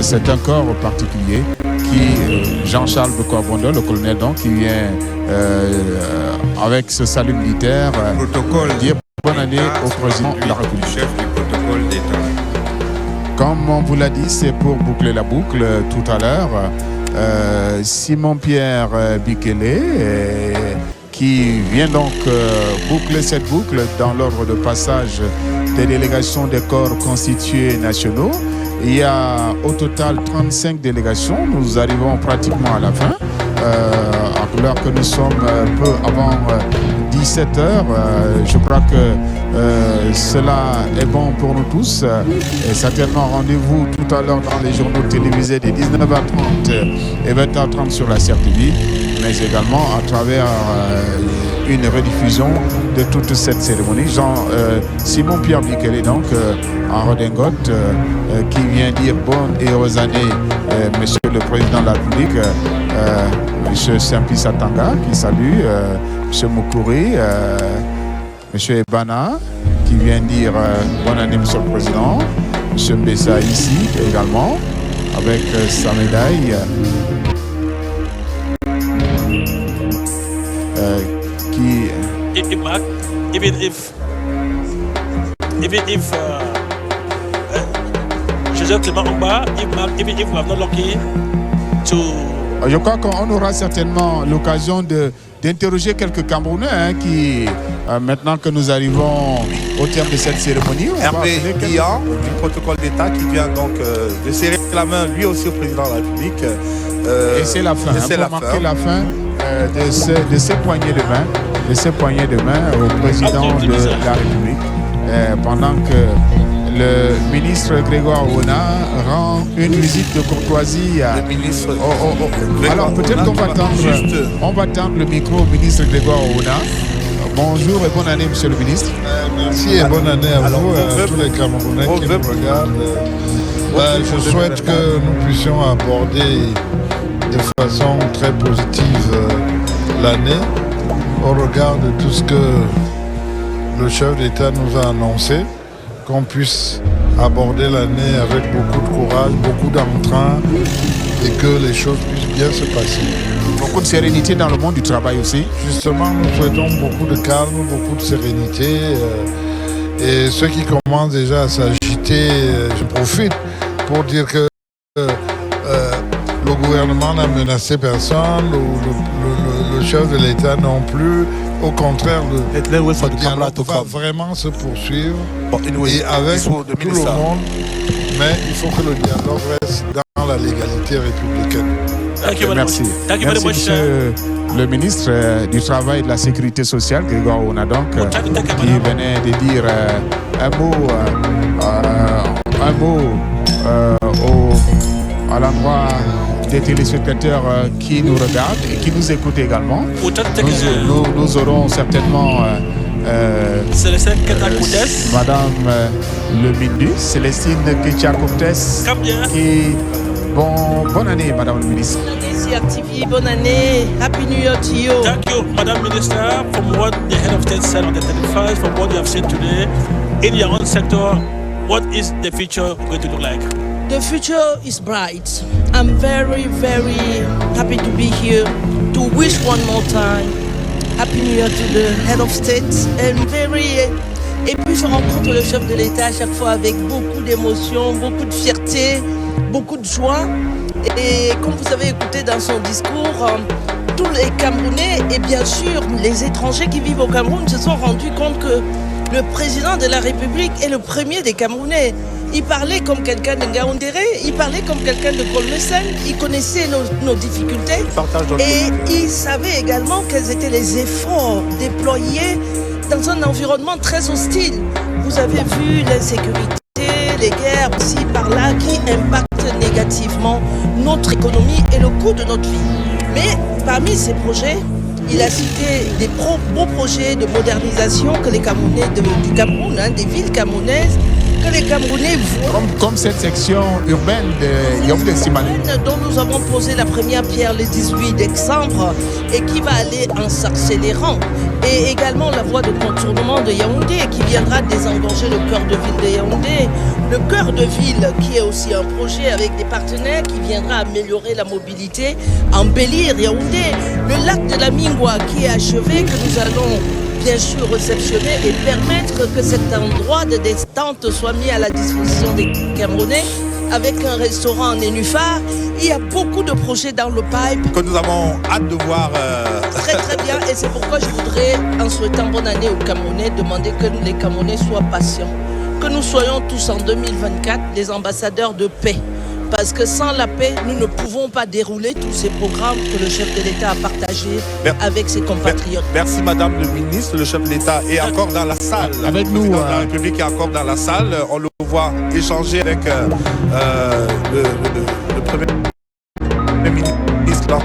c'est un corps particulier qui, Jean-Charles Boko Abondo, le colonel donc, qui vient avec ce salut militaire dire bonne année au président de la République. Chef du protocole d'État. Comme on vous l'a dit, c'est pour boucler la boucle tout à l'heure. Simon-Pierre Bikele, qui vient donc boucler cette boucle dans l'ordre de passage des délégations des corps constitués nationaux. Il y a au total 35 délégations. Nous arrivons pratiquement à la fin. Alors que nous sommes peu avant 17 heures, je crois que cela est bon pour nous tous. Et certainement rendez-vous tout à l'heure dans les journaux télévisés des 19h30 et 20h30 sur la CRTV, mais également à travers une rediffusion de toute cette cérémonie. Simon-Pierre Bikele, donc, en redingote, qui vient dire bonne et heureuse année, monsieur le président de la République, monsieur Simpi Satanga, qui salue, monsieur Moukouri, monsieur Ebana, qui vient dire bonne année, monsieur le président, monsieur Mbessa ici également, avec sa médaille. Joseph Clément Omba, even if we have not lucky to... Je crois qu'on aura certainement l'occasion d'interroger quelques Camerounais qui, maintenant que nous arrivons au terme de cette cérémonie, Hervé Guillan, du protocole d'État, qui vient donc de serrer la main lui aussi au président de la République. Et c'est la fin, pour marquer la fin de ces poignées de main, au président de la République, pendant que le ministre Grégoire Ouna rend une visite de courtoisie à... Le ministre... Alors peut-être qu'on va attendre le micro au ministre Grégoire Ouna. Bonjour et bonne année, monsieur le ministre. Merci et bonne année à vous, à tous les Camerounais qui nous regardent. Je souhaite que nous puissions aborder de façon très positive l'année au regard de tout ce que le chef d'État nous a annoncé, qu'on puisse aborder l'année avec beaucoup de courage, beaucoup d'entrain et que les choses puissent bien se passer. Beaucoup de sérénité dans le monde du travail aussi. Justement, nous souhaitons beaucoup de calme, beaucoup de sérénité. Et ceux qui commencent déjà à s'agiter, je profite pour dire que le gouvernement n'a menacé personne, le chef de l'État non plus. Au contraire, le dialogue va vraiment se poursuivre et avec tout le monde, mais il faut que le dialogue reste dans la légalité républicaine. Merci. Merci, monsieur le ministre du Travail et de la Sécurité sociale, Grégoire Ouna, donc, qui venait de dire un mot à l'endroit des téléspectateurs qui nous regardent et qui nous écoutent également. Nous aurons certainement Madame le ministre, Célestine Ketcha-Koutes, qui... Bonne année, Madame le ministre. Bonne année, CRTV, bonne année. Happy New Year to you. Thank you, Madam Minister, from what the head of state said on the telephone, from what you have said today. in your own sector, what is the future going to look like? The future is bright. I'm very, very happy to be here to wish one more time Happy New Year to the Head of State. Et puis je rencontre le chef de l'État à chaque fois avec beaucoup d'émotion, beaucoup de fierté, beaucoup de joie. Et comme vous avez écouté dans son discours, tous les Camerounais et bien sûr les étrangers qui vivent au Cameroun se sont rendus compte que le président de la République est le premier des Camerounais. Il parlait comme quelqu'un de Ngaoundéré, il parlait comme quelqu'un de Kolmesen, il connaissait nos difficultés et il savait également quels étaient les efforts déployés dans un environnement très hostile. Vous avez vu l'insécurité, les guerres ici par-là qui impactent négativement notre économie et le coût de notre vie. Mais parmi ces projets, il a cité des beaux projets de modernisation que les Camerounais du Cameroun, des villes camerounaises, que les Camerounais voient. Comme cette section urbaine de Yaoundé Simalé, dont nous avons posé la première pierre le 18 décembre et qui va aller en s'accélérant. Et également la voie de contournement de Yaoundé qui viendra désengorger le cœur de ville de Yaoundé. Le cœur de ville qui est aussi un projet avec des partenaires qui viendra améliorer la mobilité, embellir Yaoundé. Le lac de la Mingwa qui est achevé, que nous allons bien sûr réceptionner et permettre que cet endroit de détente soit mis à la disposition des Camerounais avec un restaurant en nénuphar. Il y a beaucoup de projets dans le pipe que nous avons hâte de voir. Très très bien, et c'est pourquoi je voudrais, en souhaitant bonne année aux Camerounais, demander que les Camerounais soient patients, que nous soyons tous en 2024 des ambassadeurs de paix. Parce que sans la paix, nous ne pouvons pas dérouler tous ces programmes que le chef de l'État a partagés avec ses compatriotes. Merci Madame le ministre, le chef de l'État est encore dans la salle. Avec nous, la République est encore dans la salle. On le voit échanger avec le Premier ministre,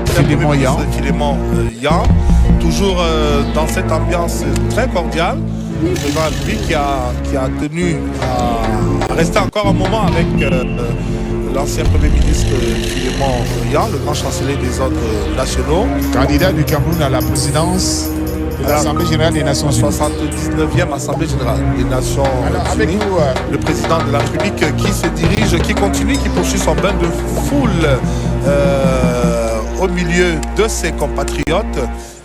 Philémon Yan. Toujours dans cette ambiance très cordiale. Le président de la République qui a tenu à rester encore un moment avec l'ancien Premier ministre Philémon Yan, le grand chancelier des ordres nationaux. Candidat du Cameroun à la présidence de l'Assemblée générale des Nations Unies. 79e Assemblée générale des Nations Unies. Le président de la République qui se dirige, qui continue, qui poursuit son bain de foule au milieu de ses compatriotes.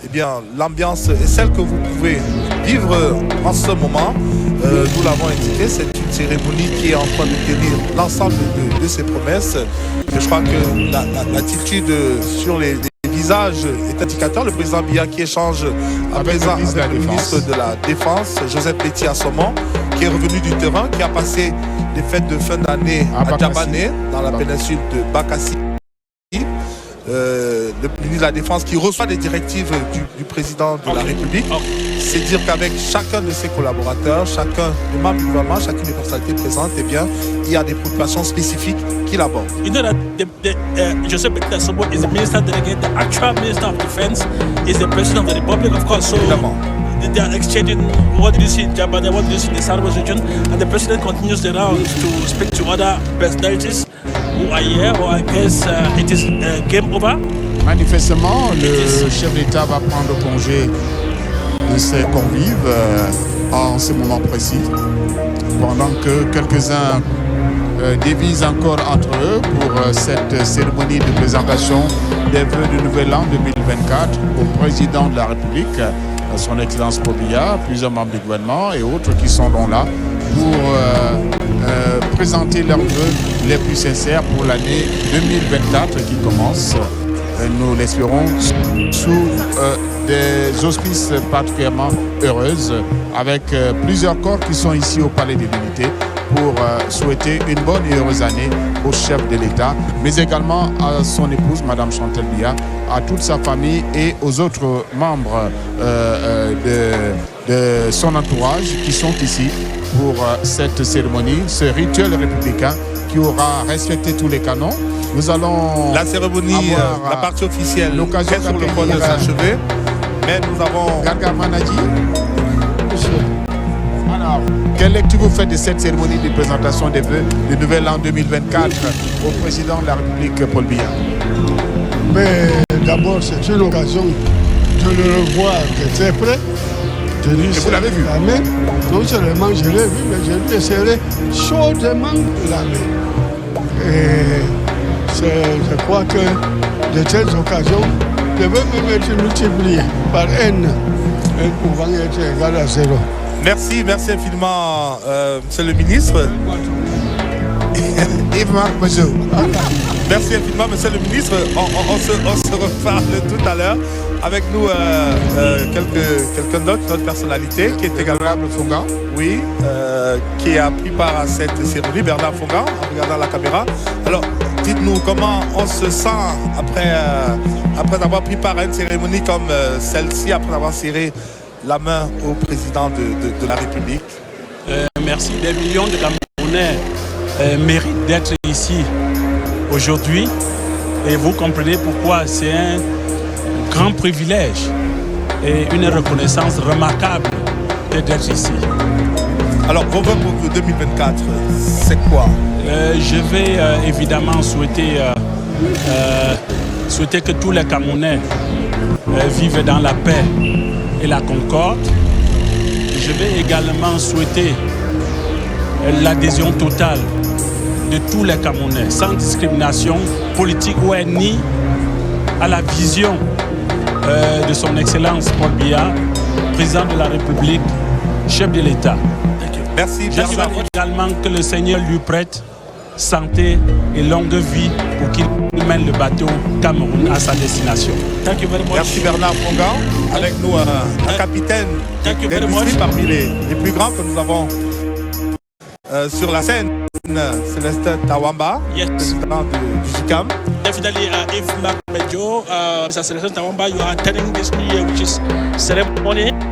Eh bien, l'ambiance est celle que vous pouvez vivre en ce moment. Nous l'avons indiqué, c'est une cérémonie qui est en train de tenir l'ensemble de ses promesses. Et je crois que l'attitude sur les visages est indicateur. Le président Biya qui échange à présent avec le ministre de la Défense, Joseph Petit-Assomant, qui est revenu du terrain, qui a passé les fêtes de fin d'année à Djabané, dans la péninsule de Bakassi. Le ministre de la Défense qui reçoit des directives du président de la République. C'est dire qu'avec chacun de ses collaborateurs, chacun des membres du gouvernement, chacune des personnalités présentes, eh bien, il y a des préoccupations spécifiques qu'il aborde. You know that Joseph Petit-Assomant is the minister delegate, the actual minister of defense is the president of the Republic, of course. So they are exchanging what do you see in Japan, what do you see in the Southwest region, and the president continues the rounds to speak to other personalities who are here, or I guess it is game over. Manifestement, le chef d'État va prendre congé de ses convives en ce moment précis, pendant que quelques-uns dévisent encore entre eux pour cette cérémonie de présentation des vœux du Nouvel An 2024 au président de la République, son Excellence Paul Biya, plusieurs membres du gouvernement et autres qui sont là pour présenter leurs vœux les plus sincères pour l'année 2024 qui commence. Nous l'espérons sous des auspices particulièrement heureuses avec plusieurs corps qui sont ici au Palais de l'Unité pour souhaiter une bonne et heureuse année au chef de l'État, mais également à son épouse, Madame Chantal Biya, à toute sa famille et aux autres membres de son entourage qui sont ici pour cette cérémonie, ce rituel républicain qui aura respecté tous les canons. Nous allons la cérémonie, la partie officielle, l'occasion sur le point de s'achever, mais nous avons Gargar Manadji. Alors, quelle lecture vous faites de cette cérémonie de présentation des vœux du Nouvel An 2024 au président de la République, Paul Biya? Mais d'abord, c'est une occasion de le revoir de très près, soutenu. Et vous l'avez vu? L'armée. Non seulement je l'ai vu, mais je lui ai serré chaudement la main. Et je crois que de telles occasions devaient même être multipliées par n, pouvant être égal à 0. Merci infiniment, Monsieur le ministre. Yves-Marc Monsieur. Merci infiniment, Monsieur le ministre. On se reparle tout à l'heure. Avec nous, quelqu'un d'autre, notre personnalité, qui est également Fongan. Oui, qui a pris part à cette cérémonie, Bernard Fongan, en regardant la caméra. Alors, dites-nous comment on se sent après avoir pris part à une cérémonie comme celle-ci, après avoir serré la main au président de la République. Merci. Des millions de Camerounais méritent d'être ici aujourd'hui. Et vous comprenez pourquoi c'est un grand privilège et une reconnaissance remarquable d'être ici. Alors, vos voeux pour 2024, c'est quoi? Je vais évidemment souhaiter que tous les Camerounais vivent dans la paix et la concorde. Je vais également souhaiter l'adhésion totale de tous les Camerounais, sans discrimination politique ou ethnie, à la vision de son Excellence Paul Biya, président de la République, chef de l'État. Merci. Je souhaite également que le Seigneur lui prête santé et longue vie pour qu'il mène le bateau Cameroun à sa destination. Merci Bernard Fongan. Avec nous un capitaine parmi les plus grands que nous avons sur la scène, Célestin Tawamba, président du JICAM. Definitely, if Mark Mejo, Mr. Célestin Tawamba, you are attending this New Year, which is ceremony.